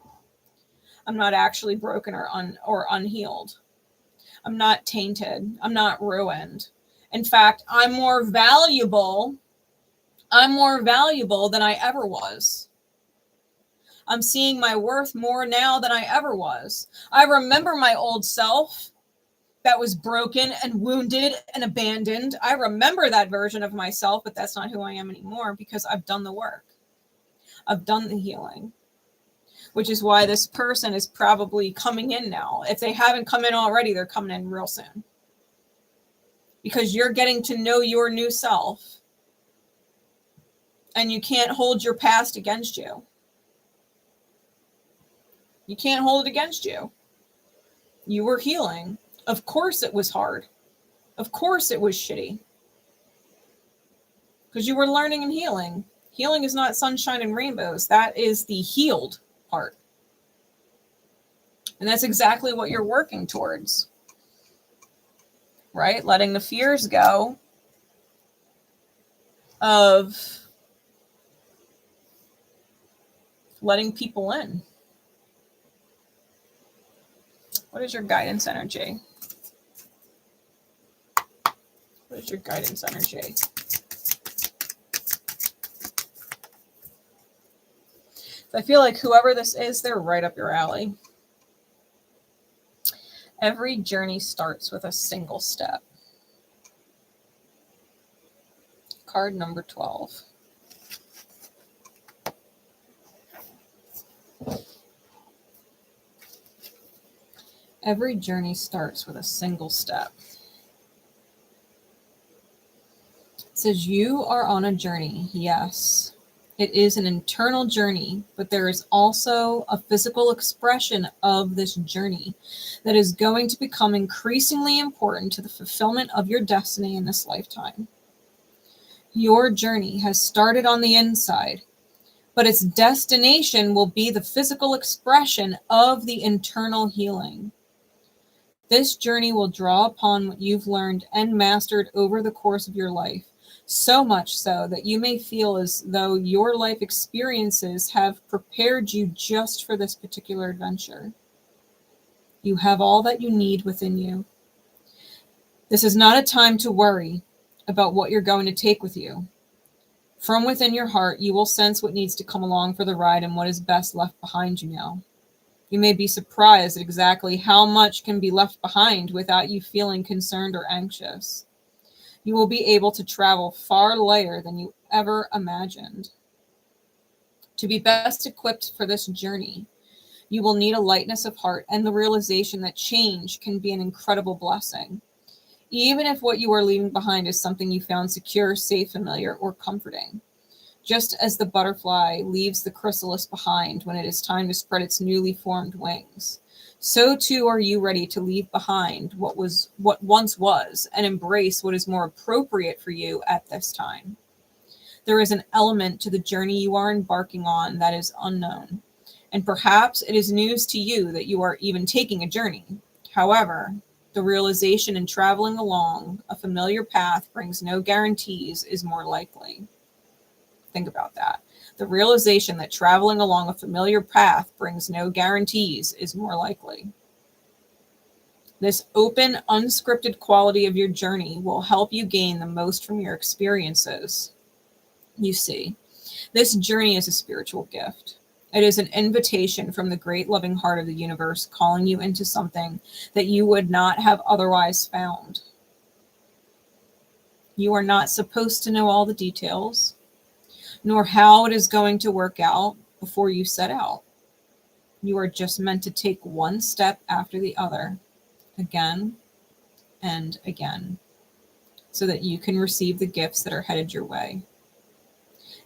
I'm not actually broken or unhealed. I'm not tainted. I'm not ruined. In fact, I'm more valuable. I'm more valuable than I ever was. I'm seeing my worth more now than I ever was. I remember my old self that was broken and wounded and abandoned. I remember that version of myself, but that's not who I am anymore, because I've done the work. I've done the healing, which is why this person is probably coming in now. If they haven't come in already, they're coming in real soon. because you're getting to know your new self. And you can't hold your past against you. You can't hold it against you. You were healing. Of course it was hard. Of course it was shitty. Because you were learning and healing. Healing is not sunshine and rainbows. That is the healed part. And that's exactly what you're working towards. Right? Letting the fears go of letting people in. What is your guidance energy? What is your guidance energy? I feel like whoever this is, they're right up your alley. Every journey starts with a single step. Card number 12. Every journey starts with a single step. It says you are on a journey, yes. It is an internal journey, but there is also a physical expression of this journey that is going to become increasingly important to the fulfillment of your destiny in this lifetime. Your journey has started on the inside, but its destination will be the physical expression of the internal healing. This journey will draw upon what you've learned and mastered over the course of your life. So much so that you may feel as though your life experiences have prepared you just for this particular adventure. You have all that you need within you. This is not a time to worry about what you're going to take with you. From within your heart, you will sense what needs to come along for the ride and what is best left behind you now. You may be surprised at exactly how much can be left behind without you feeling concerned or anxious. You will be able to travel far lighter than you ever imagined. To be best equipped for this journey, you will need a lightness of heart and the realization that change can be an incredible blessing, even if what you are leaving behind is something you found secure, safe, familiar, or comforting. Just as the butterfly leaves the chrysalis behind when it is time to spread its newly formed wings, so too are you ready to leave behind what once was and embrace what is more appropriate for you at this time. There is an element to the journey you are embarking on that is unknown, and perhaps it is news to you that you are even taking a journey. However, the realization in traveling along a familiar path brings no guarantees is more likely. Think about that. The realization that traveling along a familiar path brings no guarantees is more likely. This open, unscripted quality of your journey will help you gain the most from your experiences. You see, this journey is a spiritual gift. It is an invitation from the great loving heart of the universe calling you into something that you would not have otherwise found. You are not supposed to know all the details, nor how it is going to work out before you set out. You are just meant to take one step after the other, again and again, so that you can receive the gifts that are headed your way.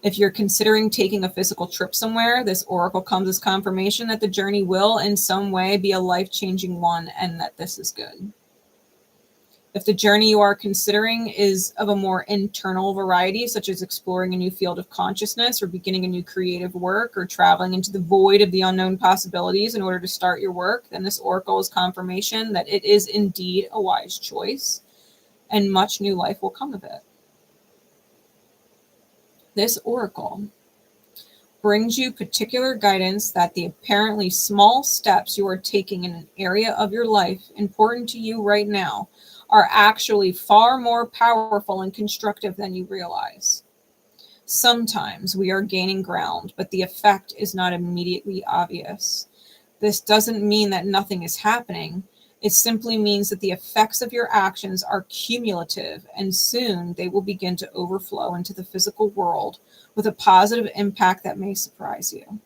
If you're considering taking a physical trip somewhere, this oracle comes as confirmation that the journey will in some way be a life-changing one and that this is good. If the journey you are considering is of a more internal variety, such as exploring a new field of consciousness or beginning a new creative work or traveling into the void of the unknown possibilities in order to start your work, then this oracle is confirmation that it is indeed a wise choice and much new life will come of it. This oracle brings you particular guidance that the apparently small steps you are taking in an area of your life important to you right now are actually far more powerful and constructive than you realize. Sometimes we are gaining ground, but the effect is not immediately obvious. This doesn't mean that nothing is happening. It simply means that the effects of your actions are cumulative, and soon they will begin to overflow into the physical world with a positive impact that may surprise you.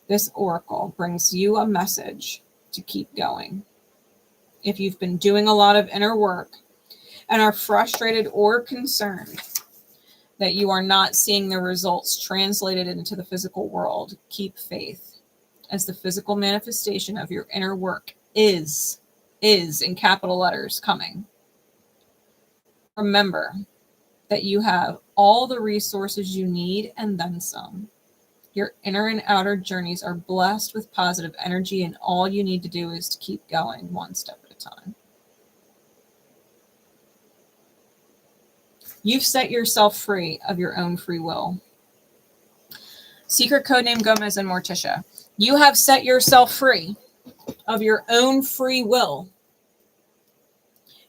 This oracle brings you a message to keep going. If you've been doing a lot of inner work and are frustrated or concerned that you are not seeing the results translated into the physical world, keep faith, as the physical manifestation of your inner work is in capital letters coming. Remember that you have all the resources you need and then some. Your inner and outer journeys are blessed with positive energy, and all you need to do is to keep going one step at a time. You've set yourself free of your own free will. Secret codename Gomez and Morticia. You have set yourself free of your own free will.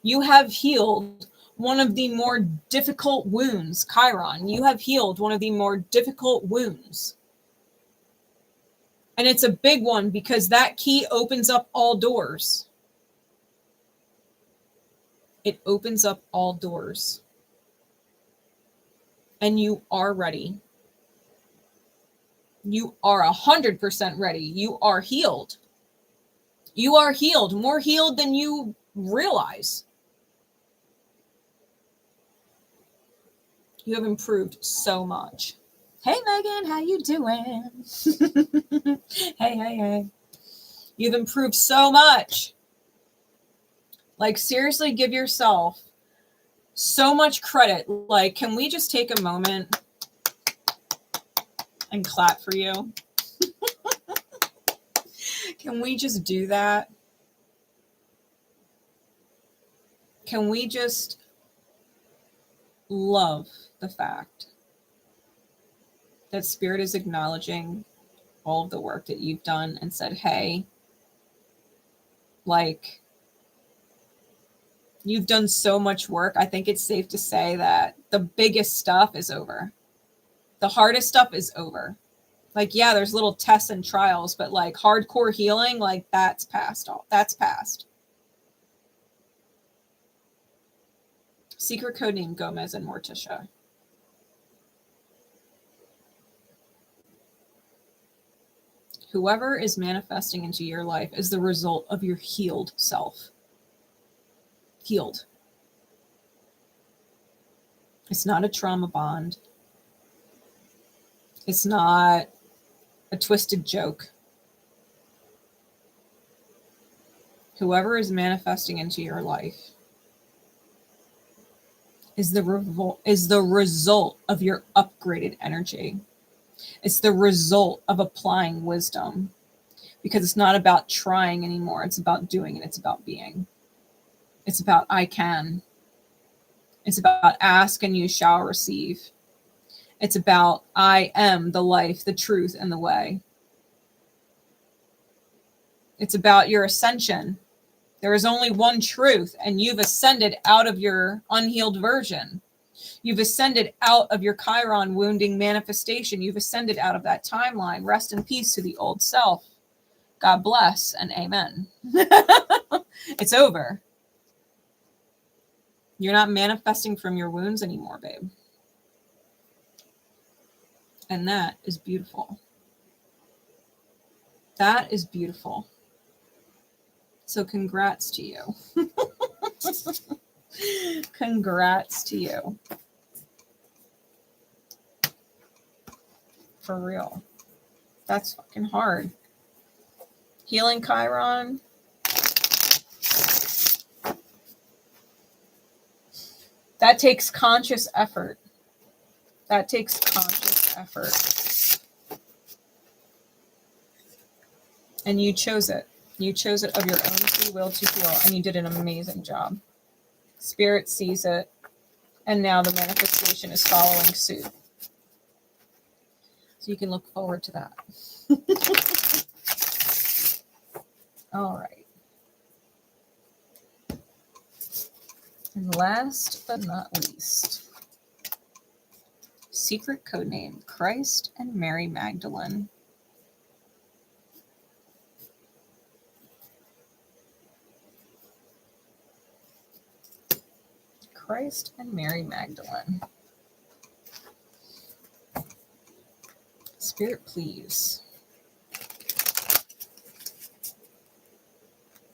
You have healed one of the more difficult wounds, Chiron. You have healed one of the more difficult wounds. And it's a big one because that key opens up all doors. It opens up all doors. And you are ready. You are 100% ready. You are healed. You are healed, more healed than you realize. You have improved so much. Hey, Megan, how you doing? Hey. You've improved so much. Like, seriously, give yourself so much credit. Like, can we just take a moment and clap for you? Can we just do that? Can we just love the fact that Spirit is acknowledging all of the work that you've done and said, hey, like, you've done so much work. I think it's safe to say that the biggest stuff is over. The hardest stuff is over. Like, yeah, there's little tests and trials, but like hardcore healing, like that's past all. That's past. Secret codename Gomez and Morticia. Whoever is manifesting into your life is the result of your healed self. Healed. It's not a trauma bond. It's not a twisted joke. Whoever is manifesting into your life is the result of your upgraded energy. It's the result of applying wisdom, because it's not about trying anymore. It's about doing, and it's about being. It's about I can. It's about ask and you shall receive. It's about I am the life, the truth, and the way. It's about your ascension. There is only one truth, and you've ascended out of your unhealed version. You've ascended out of your Chiron wounding manifestation. You've ascended out of that timeline. Rest in peace to the old self. God bless and amen. It's over. You're not manifesting from your wounds anymore, babe. And that is beautiful. That is beautiful. So congrats to you. Congrats to you. For real. That's fucking hard. Healing Chiron. That takes conscious effort. That takes conscious effort. And you chose it. You chose it of your own free will to heal, and you did an amazing job. Spirit sees it, and now the manifestation is following suit. So you can look forward to that. All right. And last but not least, secret codename Christ and Mary Magdalene. Christ and Mary Magdalene. Spirit, please.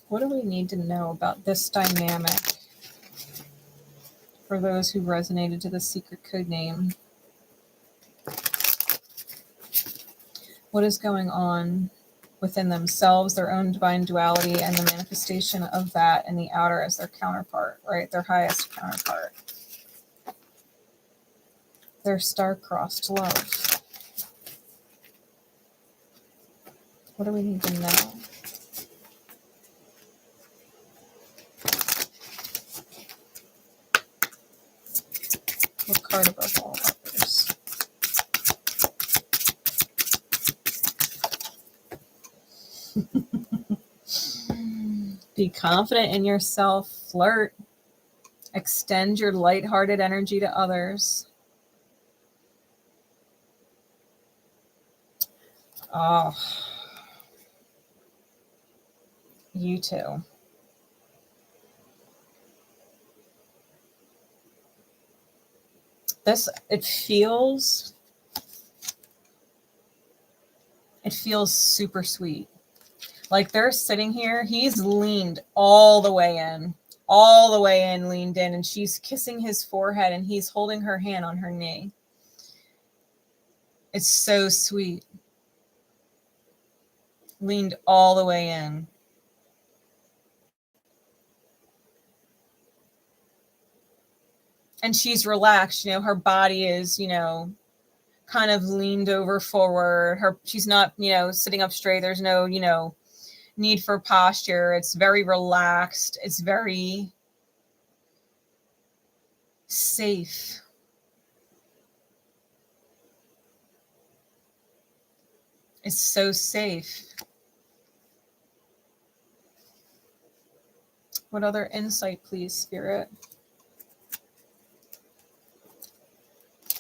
What do we need to know about this dynamic for those who resonated to the secret code name. What is going on within themselves, their own divine duality, and the manifestation of that in the outer as their counterpart, right? Their highest counterpart. Their star-crossed love. What do we need to know? What card above all others? Be confident in yourself. Flirt. Extend your lighthearted energy to others. Oh, you too. It feels super sweet. Like they're sitting here, he's leaned all the way in, leaned in, and she's kissing his forehead and he's holding her hand on her knee. It's so sweet. Leaned all the way in. And she's relaxed, her body is, kind of leaned over forward. She's not, sitting up straight. There's no, need for posture. It's very relaxed. It's very safe. It's so safe. What other insight, please, Spirit?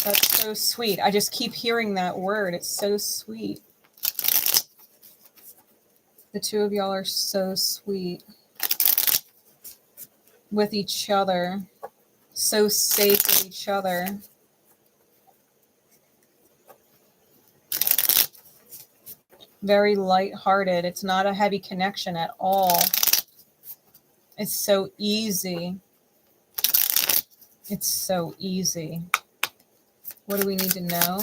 That's so sweet. I just keep hearing that word. It's so sweet. The two of y'all are so sweet with each other. So safe with each other. Very lighthearted. It's not a heavy connection at all. It's so easy. It's so easy. What do we need to know?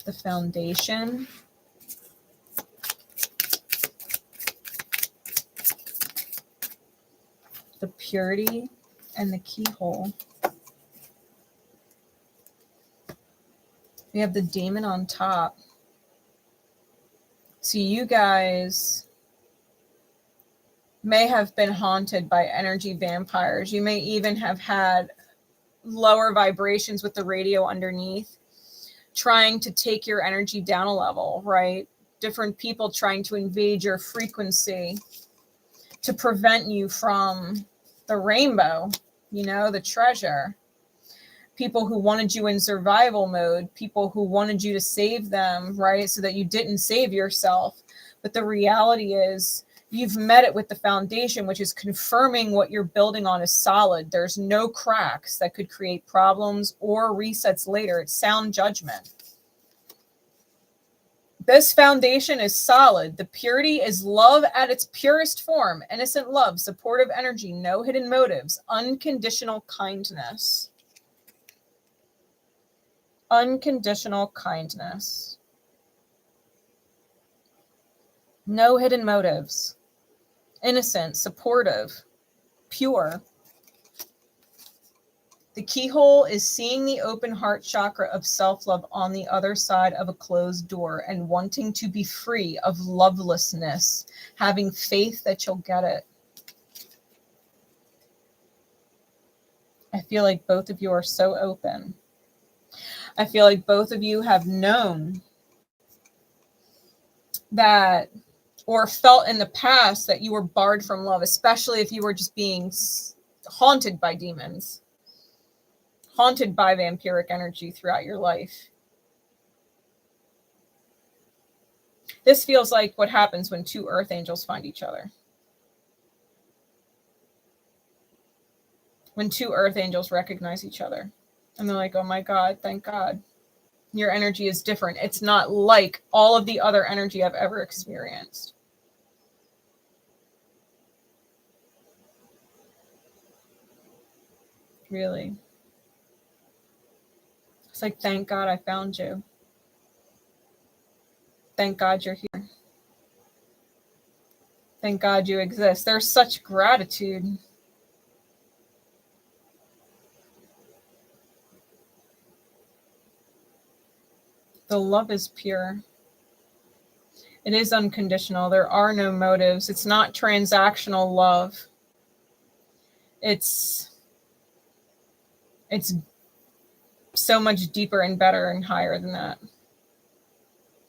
The foundation. The purity and the keyhole. We have the demon on top. So you guys may have been haunted by energy vampires. You may even have had lower vibrations with the radio underneath, trying to take your energy down a level, right? Different people trying to invade your frequency to prevent you from the rainbow, the treasure. People who wanted you in survival mode, people who wanted you to save them, right? So that you didn't save yourself. But the reality is you've met it with the foundation, which is confirming what you're building on is solid. There's no cracks that could create problems or resets later. It's sound judgment. This foundation is solid. The purity is love at its purest form. Innocent love, supportive energy, no hidden motives, unconditional kindness. Unconditional kindness. No hidden motives. Innocent, supportive, pure. The keyhole is seeing the open heart chakra of self-love on the other side of a closed door and wanting to be free of lovelessness, having faith that you'll get it. I feel like both of you are so open. I feel like both of you have known that, or felt in the past that you were barred from love, especially if you were just being haunted by demons, haunted by vampiric energy throughout your life. This feels like what happens when two earth angels find each other. When two earth angels recognize each other. And they're like, oh my God, thank God. Your energy is different. It's not like all of the other energy I've ever experienced. Really. It's like, thank God I found you. Thank God you're here. Thank God you exist. There's such gratitude. The love is pure. It is unconditional. There are no motives. It's not transactional love. It's so much deeper and better and higher than that.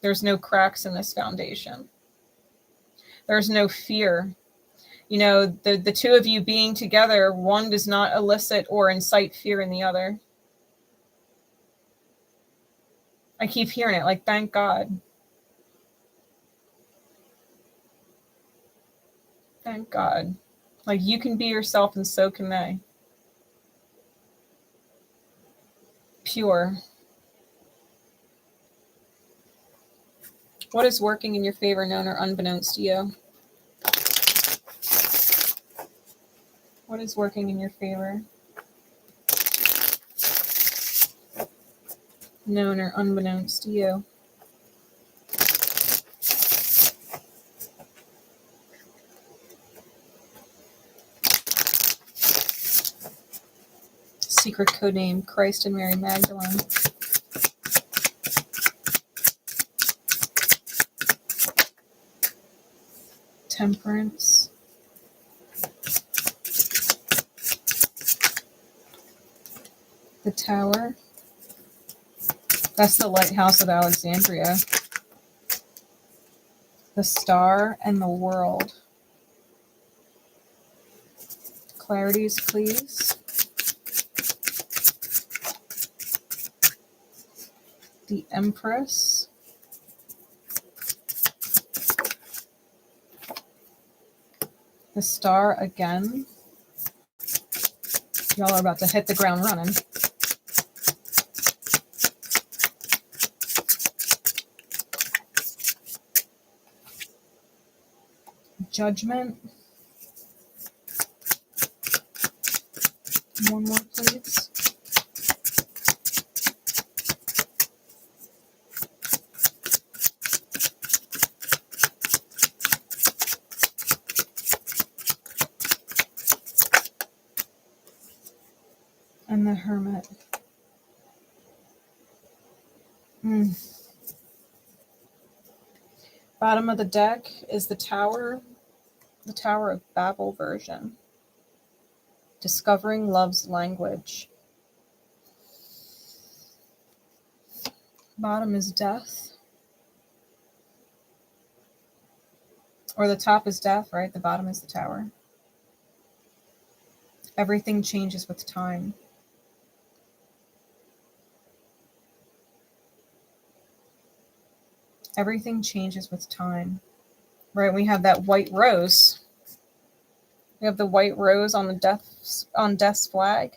There's no cracks in this foundation. There's no fear. You know, the two of you being together, one does not elicit or incite fear in the other. I keep hearing it, like, thank God. Thank God. Like, you can be yourself and so can they. Pure. What is working in your favor, known or unbeknownst to you? What is working in your favor? Known or unbeknownst to you? Secret code name, Christ and Mary Magdalene. Temperance. The Tower. That's the lighthouse of Alexandria. The Star and the World. Clarities, please. The Empress. The Star again. Y'all are about to hit the ground running. Judgment. One more, please. And the Hermit. Bottom of the deck is the Tower of Babel version. Discovering love's language. Bottom is Death. Or the top is Death, right? The bottom is the Tower. Everything changes with time. Everything changes with time. Right? We have that white rose. We have the white rose on Death's flag.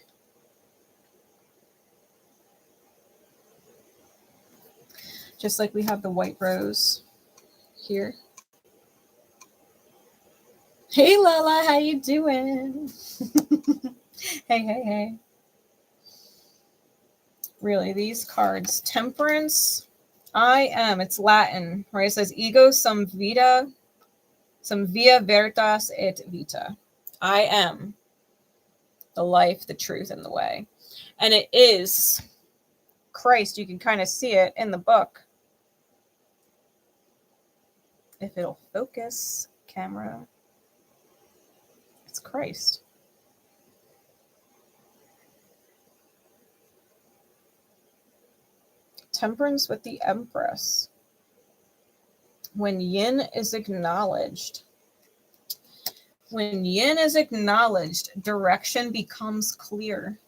Just like we have the white rose here. Hey Lala, how you doing? Hey. Really, these cards. Temperance. I am. It's Latin, right? It says ego sum via veritas et vita. I am the life, the truth, and the way. And it is Christ. You can kind of see it in the book. If it'll focus, camera. It's Christ. Temperance with the Empress. When yin is acknowledged, direction becomes clear.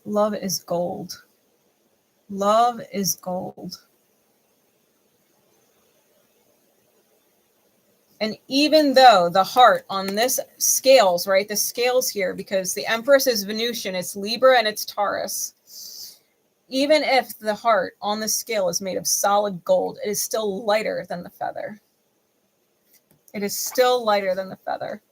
Love is gold. Love is gold. And even though the heart on this scales, right? The scales here, because the Empress is Venusian, it's Libra, and it's Taurus. Even if the heart on the scale is made of solid gold, it is still lighter than the feather. It is still lighter than the feather.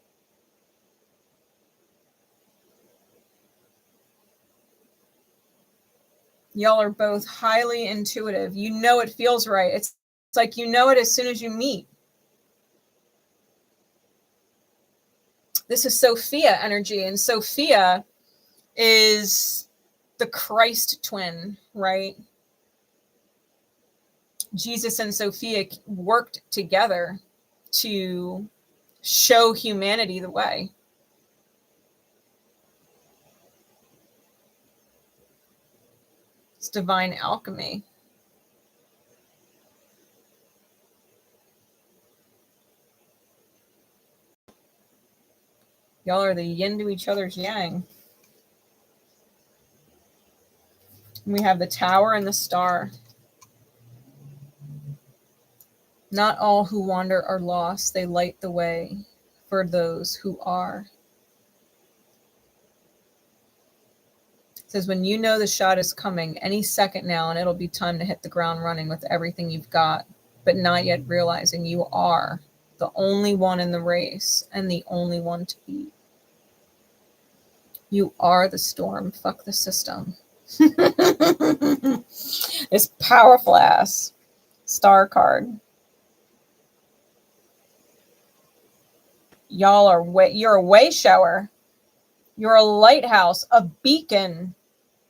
Y'all are both highly intuitive. You know it feels right. It's like you know it as soon as you meet. This is Sophia energy, and Sophia is the Christ twin, right? Jesus and Sophia worked together to show humanity the way. It's divine alchemy. Y'all are the yin to each other's yang. We have the tower and the star. Not all who wander are lost. They light the way for those who are. It says, when you know the shot is coming any second now, and it'll be time to hit the ground running with everything you've got, but not yet realizing you are the only one in the race and the only one to beat. You are the storm. Fuck the system. This powerful ass star card. Y'all are you're a way shower. You're a lighthouse, a beacon.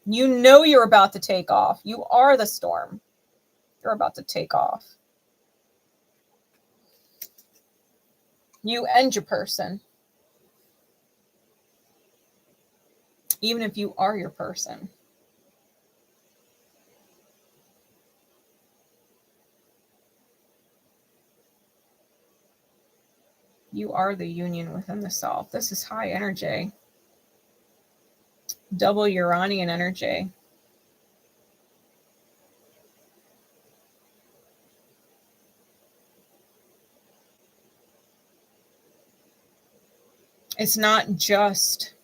You know you're about to take off. You are the storm. You're about to take off. You and your person. Even if you are your person. You are the union within the self. This is high energy. Double Uranian energy. It's not just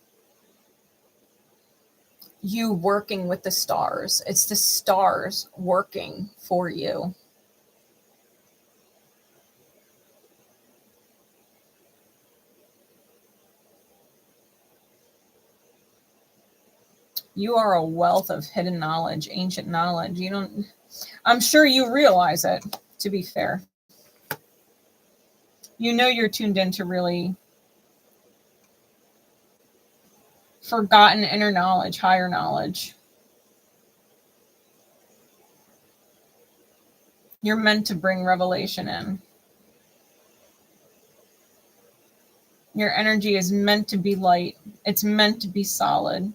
you working with the stars. It's the stars working for you. You are a wealth of hidden knowledge, ancient knowledge. I'm sure you realize it, to be fair. You know you're tuned into really forgotten inner knowledge, higher knowledge. You're meant to bring revelation in. Your energy is meant to be light. It's meant to be solid.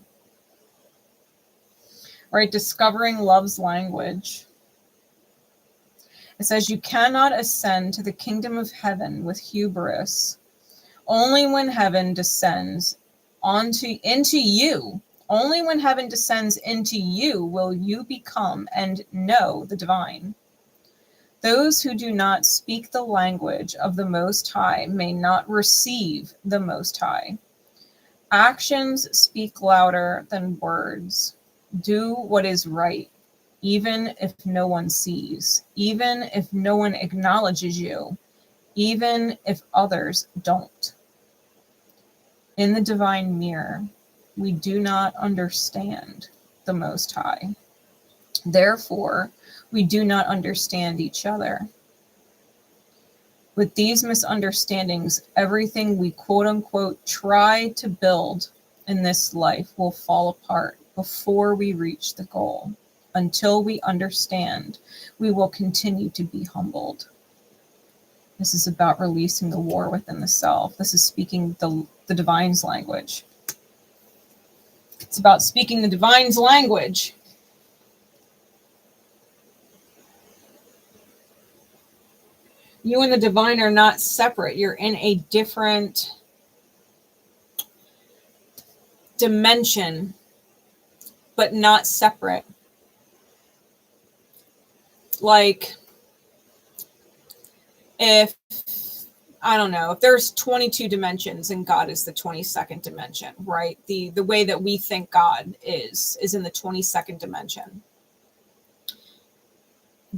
Right? Discovering love's language. It says you cannot ascend to the kingdom of heaven with hubris. Only when heaven descends into you. Only when heaven descends into you will you become and know the divine. Those who do not speak the language of the Most High may not receive the Most High. Actions speak louder than words. Do what is right, even if no one sees, even if no one acknowledges you, even if others don't. In the divine mirror, we do not understand the Most High. Therefore, we do not understand each other. With these misunderstandings, everything we quote unquote try to build in this life will fall apart before we reach the goal. Until we understand, we will continue to be humbled. This is about releasing the war within the self. This is speaking the divine's language. It's about speaking the divine's language. You and the divine are not separate. You're in a different dimension, but not separate. Like, if there's 22 dimensions and God is the 22nd dimension, right? The way that we think God is in the 22nd dimension.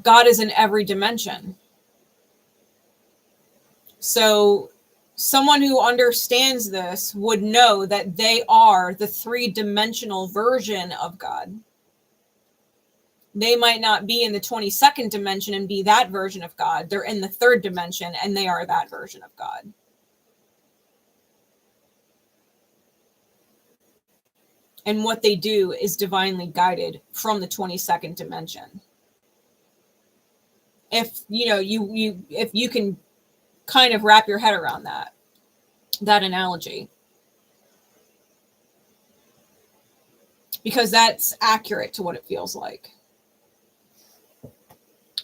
God is in every dimension. So someone who understands this would know that they are the 3-dimensional version of God. They might not be in the 22nd dimension and be that version of God. They're in the 3rd dimension and they are that version of God. And what they do is divinely guided from the 22nd dimension. If if you can kind of wrap your head around that analogy, because that's accurate to what it feels like.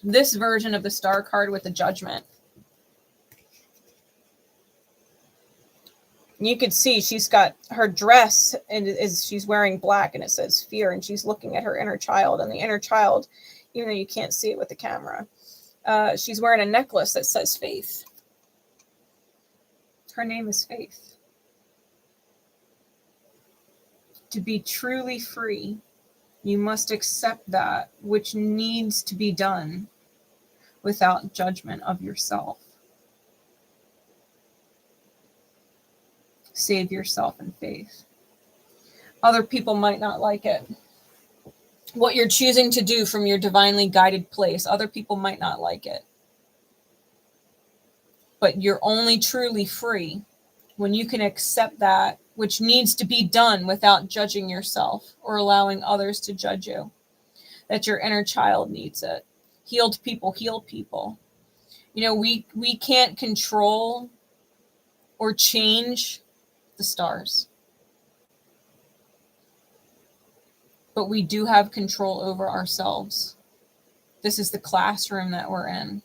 This version of the star card with the judgment, you could see she's got her dress and she's wearing black and it says fear, and she's looking at her inner child, and the inner child, even though you can't see it with the camera, she's wearing a necklace that says faith. Her name is Faith. To be truly free, you must accept that which needs to be done without judgment of yourself. Save yourself in faith. Other people might not like it. What you're choosing to do from your divinely guided place, other people might not like it. But you're only truly free when you can accept that which needs to be done without judging yourself or allowing others to judge you. That your inner child needs it. Healed people heal people. We can't control or change the stars. But we do have control over ourselves. This is the classroom that we're in.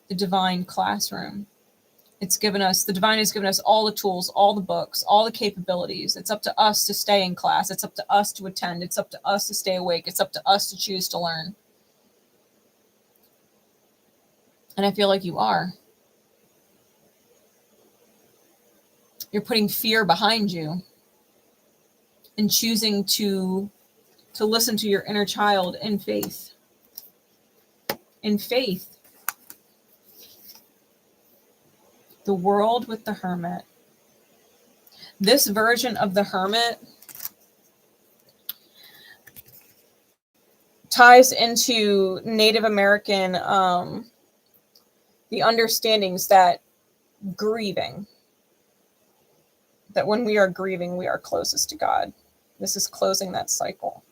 The divine classroom. The divine has given us all the tools, all the books, all the capabilities. It's up to us to stay in class. It's up to us to attend. It's up to us to stay awake. It's up to us to choose to learn. And I feel like you are. You're putting fear behind you and choosing to listen to your inner child in faith. In faith. The world with the Hermit. This version of the Hermit ties into Native American, the understandings that grieving, that when we are grieving, we are closest to God. This is closing that cycle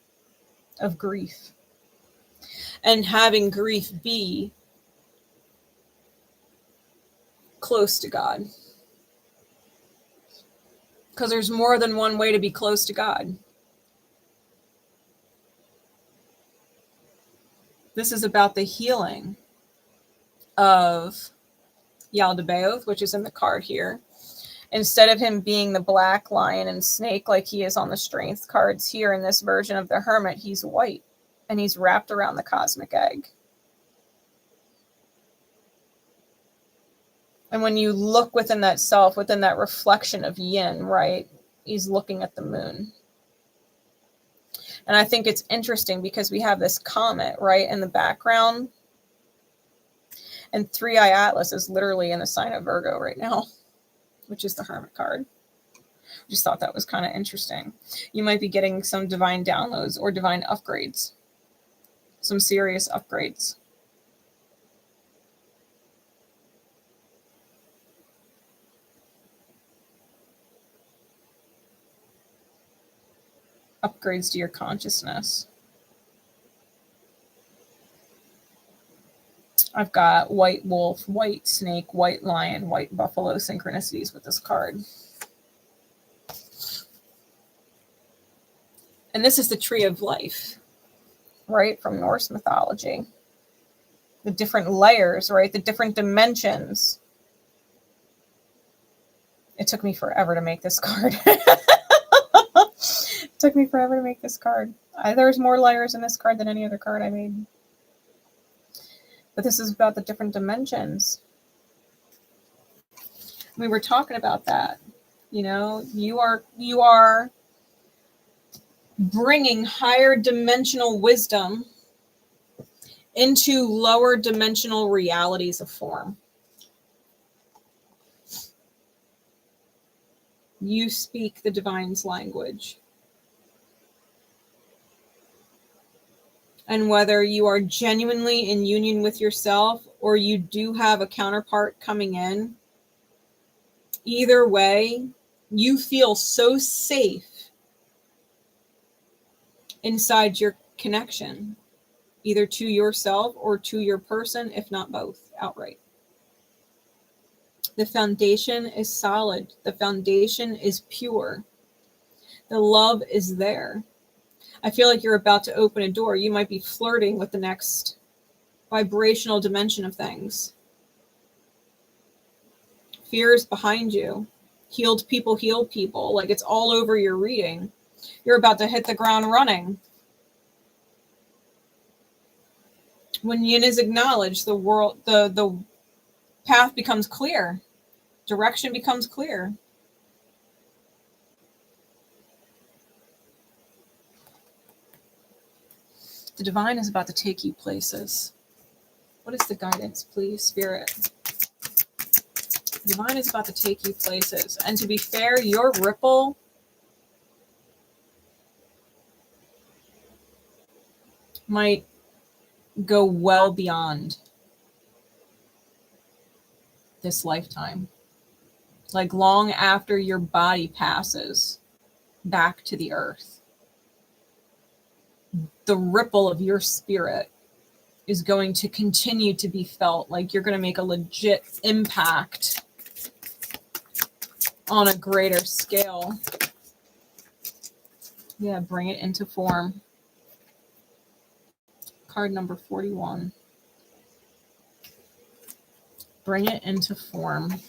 of grief. And having grief be close to God. Because there's more than one way to be close to God. This is about the healing of Yaldabaoth, which is in the card here. Instead of him being the black lion and snake like he is on the strength cards here in this version of the Hermit, he's white and he's wrapped around the cosmic egg. And when you look within that self, within that reflection of yin, right, he's looking at the moon. And I think it's interesting because we have this comet, right, in the background. And 3i Atlas is literally in the sign of Virgo right now, which is the Hermit card. Just thought that was kind of interesting. You might be getting some divine downloads or divine upgrades. Some serious upgrades. Upgrades to your consciousness. I've got white wolf, white snake, white lion, white buffalo synchronicities with this card. And this is the tree of life, right, from Norse mythology. The different layers, right, the different dimensions. It took me forever to make this card. It took me forever to make this card. There's more layers in this card than any other card I made. But this is about the different dimensions. We were talking about that. You know, you are bringing higher dimensional wisdom into lower dimensional realities of form. You speak the divine's language. And whether you are genuinely in union with yourself or you do have a counterpart coming in, either way, you feel so safe inside your connection, either to yourself or to your person, if not both outright. The foundation is solid. The foundation is pure. The love is there. I feel like you're about to open a door. You might be flirting with the next vibrational dimension of things. Fear is behind you. Healed people heal people. Like, it's all over your reading. You're about to hit the ground running. When yin is acknowledged, the path becomes clear. Direction becomes clear. The divine is about to take you places. What is the guidance, please, Spirit? The divine is about to take you places. And to be fair, your ripple might go well beyond this lifetime. Like long after your body passes back to the earth, the ripple of your spirit is going to continue to be felt. Like you're going to make a legit impact on a greater scale. Yeah, bring it into form. Card number 41. Bring it into form.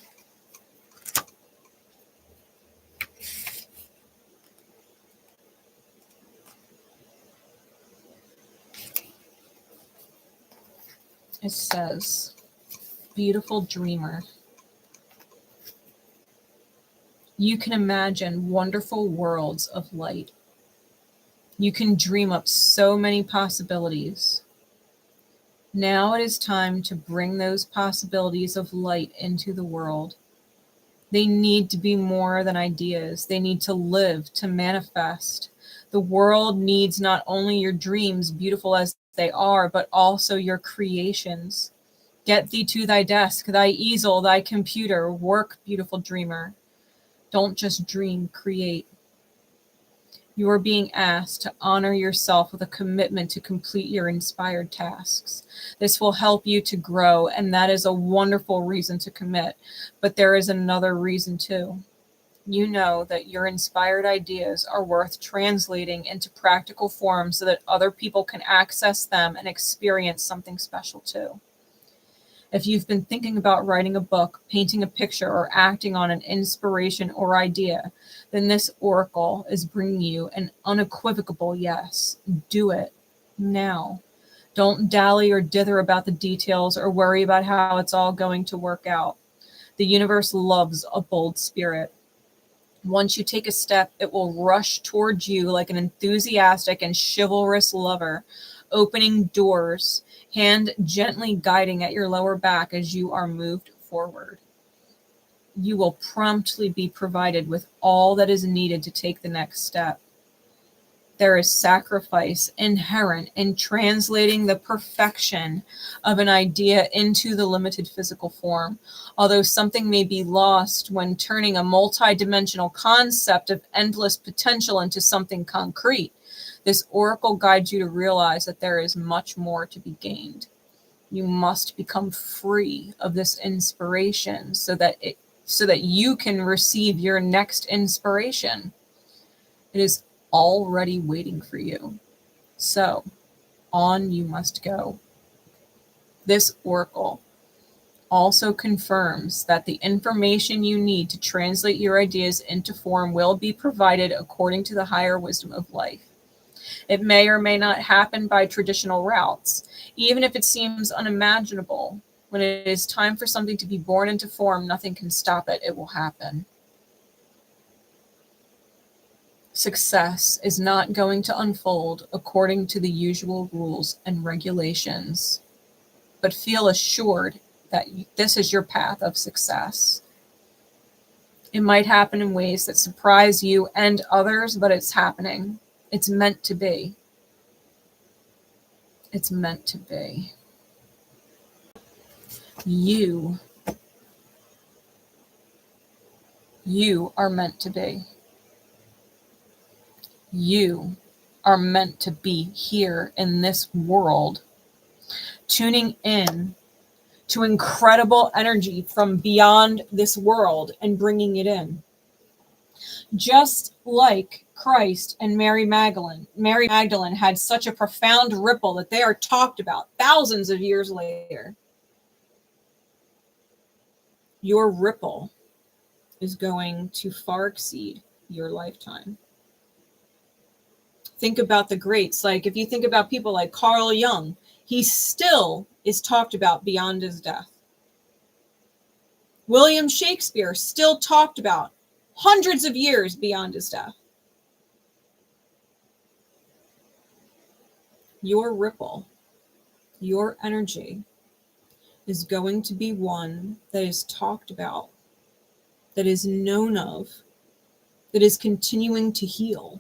It says, beautiful dreamer. You can imagine wonderful worlds of light. You can dream up so many possibilities. Now it is time to bring those possibilities of light into the world. They need to be more than ideas. They need to live, to manifest. The world needs not only your dreams, beautiful as they are, but also your creations. Get thee to thy desk, thy easel, thy computer. Work, beautiful dreamer. Don't just dream, create. You are being asked to honor yourself with a commitment to complete your inspired tasks. This will help you to grow, and that is a wonderful reason to commit. But there is another reason too. You know that your inspired ideas are worth translating into practical form so that other people can access them and experience something special too. If you've been thinking about writing a book, painting a picture, or acting on an inspiration or idea, then this oracle is bringing you an unequivocal yes. Do it now. Don't dally or dither about the details or worry about how it's all going to work out. The universe loves a bold spirit. Once you take a step, it will rush towards you like an enthusiastic and chivalrous lover, opening doors, hand gently guiding at your lower back as you are moved forward. You will promptly be provided with all that is needed to take the next step. There is sacrifice inherent in translating the perfection of an idea into the limited physical form. Although something may be lost when turning a multidimensional concept of endless potential into something concrete, this oracle guides you to realize that there is much more to be gained. You must become free of this inspiration so that you can receive your next inspiration. It is already waiting for you. So, on you must go. This oracle also confirms that the information you need to translate your ideas into form will be provided according to the higher wisdom of life. It may or may not happen by traditional routes, even if it seems unimaginable. When it is time for something to be born into form, nothing can stop it. It will happen. Success is not going to unfold according to the usual rules and regulations, but feel assured that this is your path of success. It might happen in ways that surprise you and others, but it's happening. It's meant to be. It's meant to be. You are meant to be. You are meant to be here in this world, tuning in to incredible energy from beyond this world and bringing it in. Just like Christ and Mary Magdalene. Mary Magdalene had such a profound ripple that they are talked about thousands of years later. Your ripple is going to far exceed your lifetime. Think about the greats. Like if you think about people like Carl Jung, he still is talked about beyond his death. William Shakespeare still talked about hundreds of years beyond his death. Your ripple, your energy is going to be one that is talked about, that is known of, that is continuing to heal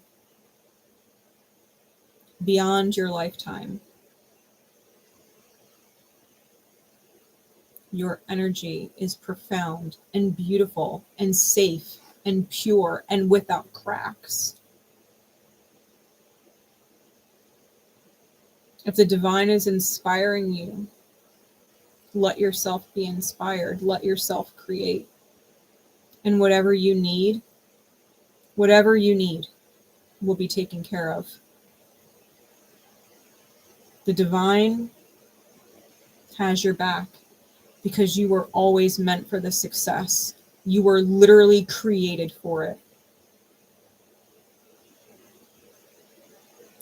beyond your lifetime. Your energy is profound and beautiful and safe and pure and without cracks. If the divine is inspiring you, let yourself be inspired. Let yourself create. And whatever you need will be taken care of. The divine has your back because you were always meant for the success. You were literally created for it.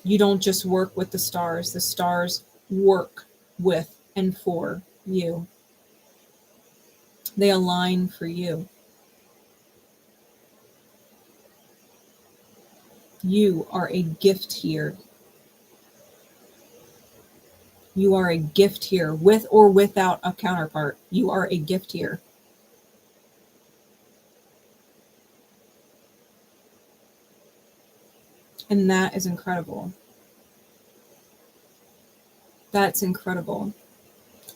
You don't just work with the stars work with and for you. They align for you. You are a gift here. You are a gift here, with or without a counterpart. You are a gift here. And that is incredible. That's incredible.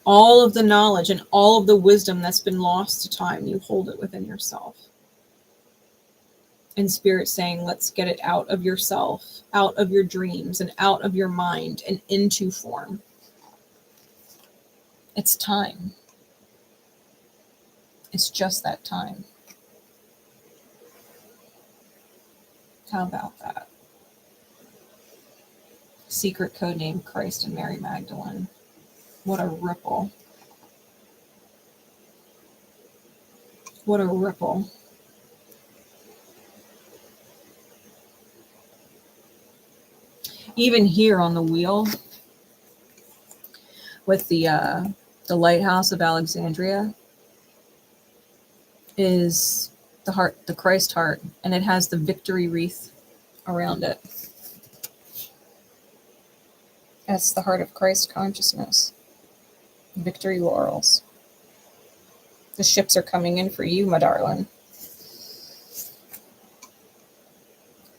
All of the knowledge and all of the wisdom that's been lost to time, you hold it within yourself. And Spirit saying, let's get it out of yourself, out of your dreams, and out of your mind, and into form. It's time. It's just that time. How about that? Secret code name Christ and Mary Magdalene. What a ripple. What a ripple. Even here on the wheel with the lighthouse of Alexandria is the heart, the Christ heart, and it has the victory wreath around it. That's the heart of Christ consciousness. Victory laurels. The ships are coming in for you, my darling.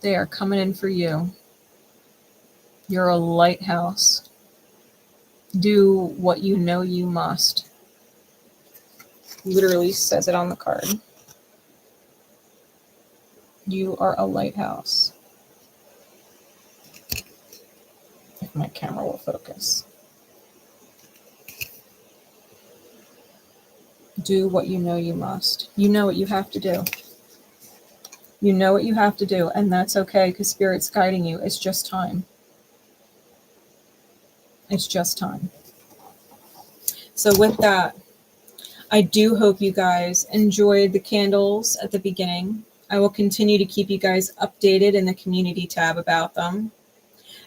They are coming in for you. You're a lighthouse. Do what you know you must. Literally says it on the card. You are a lighthouse. If my camera will focus. Do what you know you must. You know what you have to do. You know what you have to do, and that's okay because Spirit's guiding you. It's just time. It's just time. So with that, I do hope you guys enjoyed the candles at the beginning. I will continue to keep you guys updated in the community tab about them.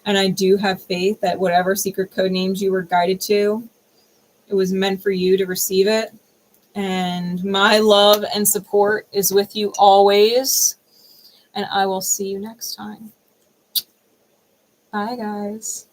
And I do have faith that whatever secret code names you were guided to, it was meant for you to receive it. And my love and support is with you always. And I will see you next time. Bye, guys.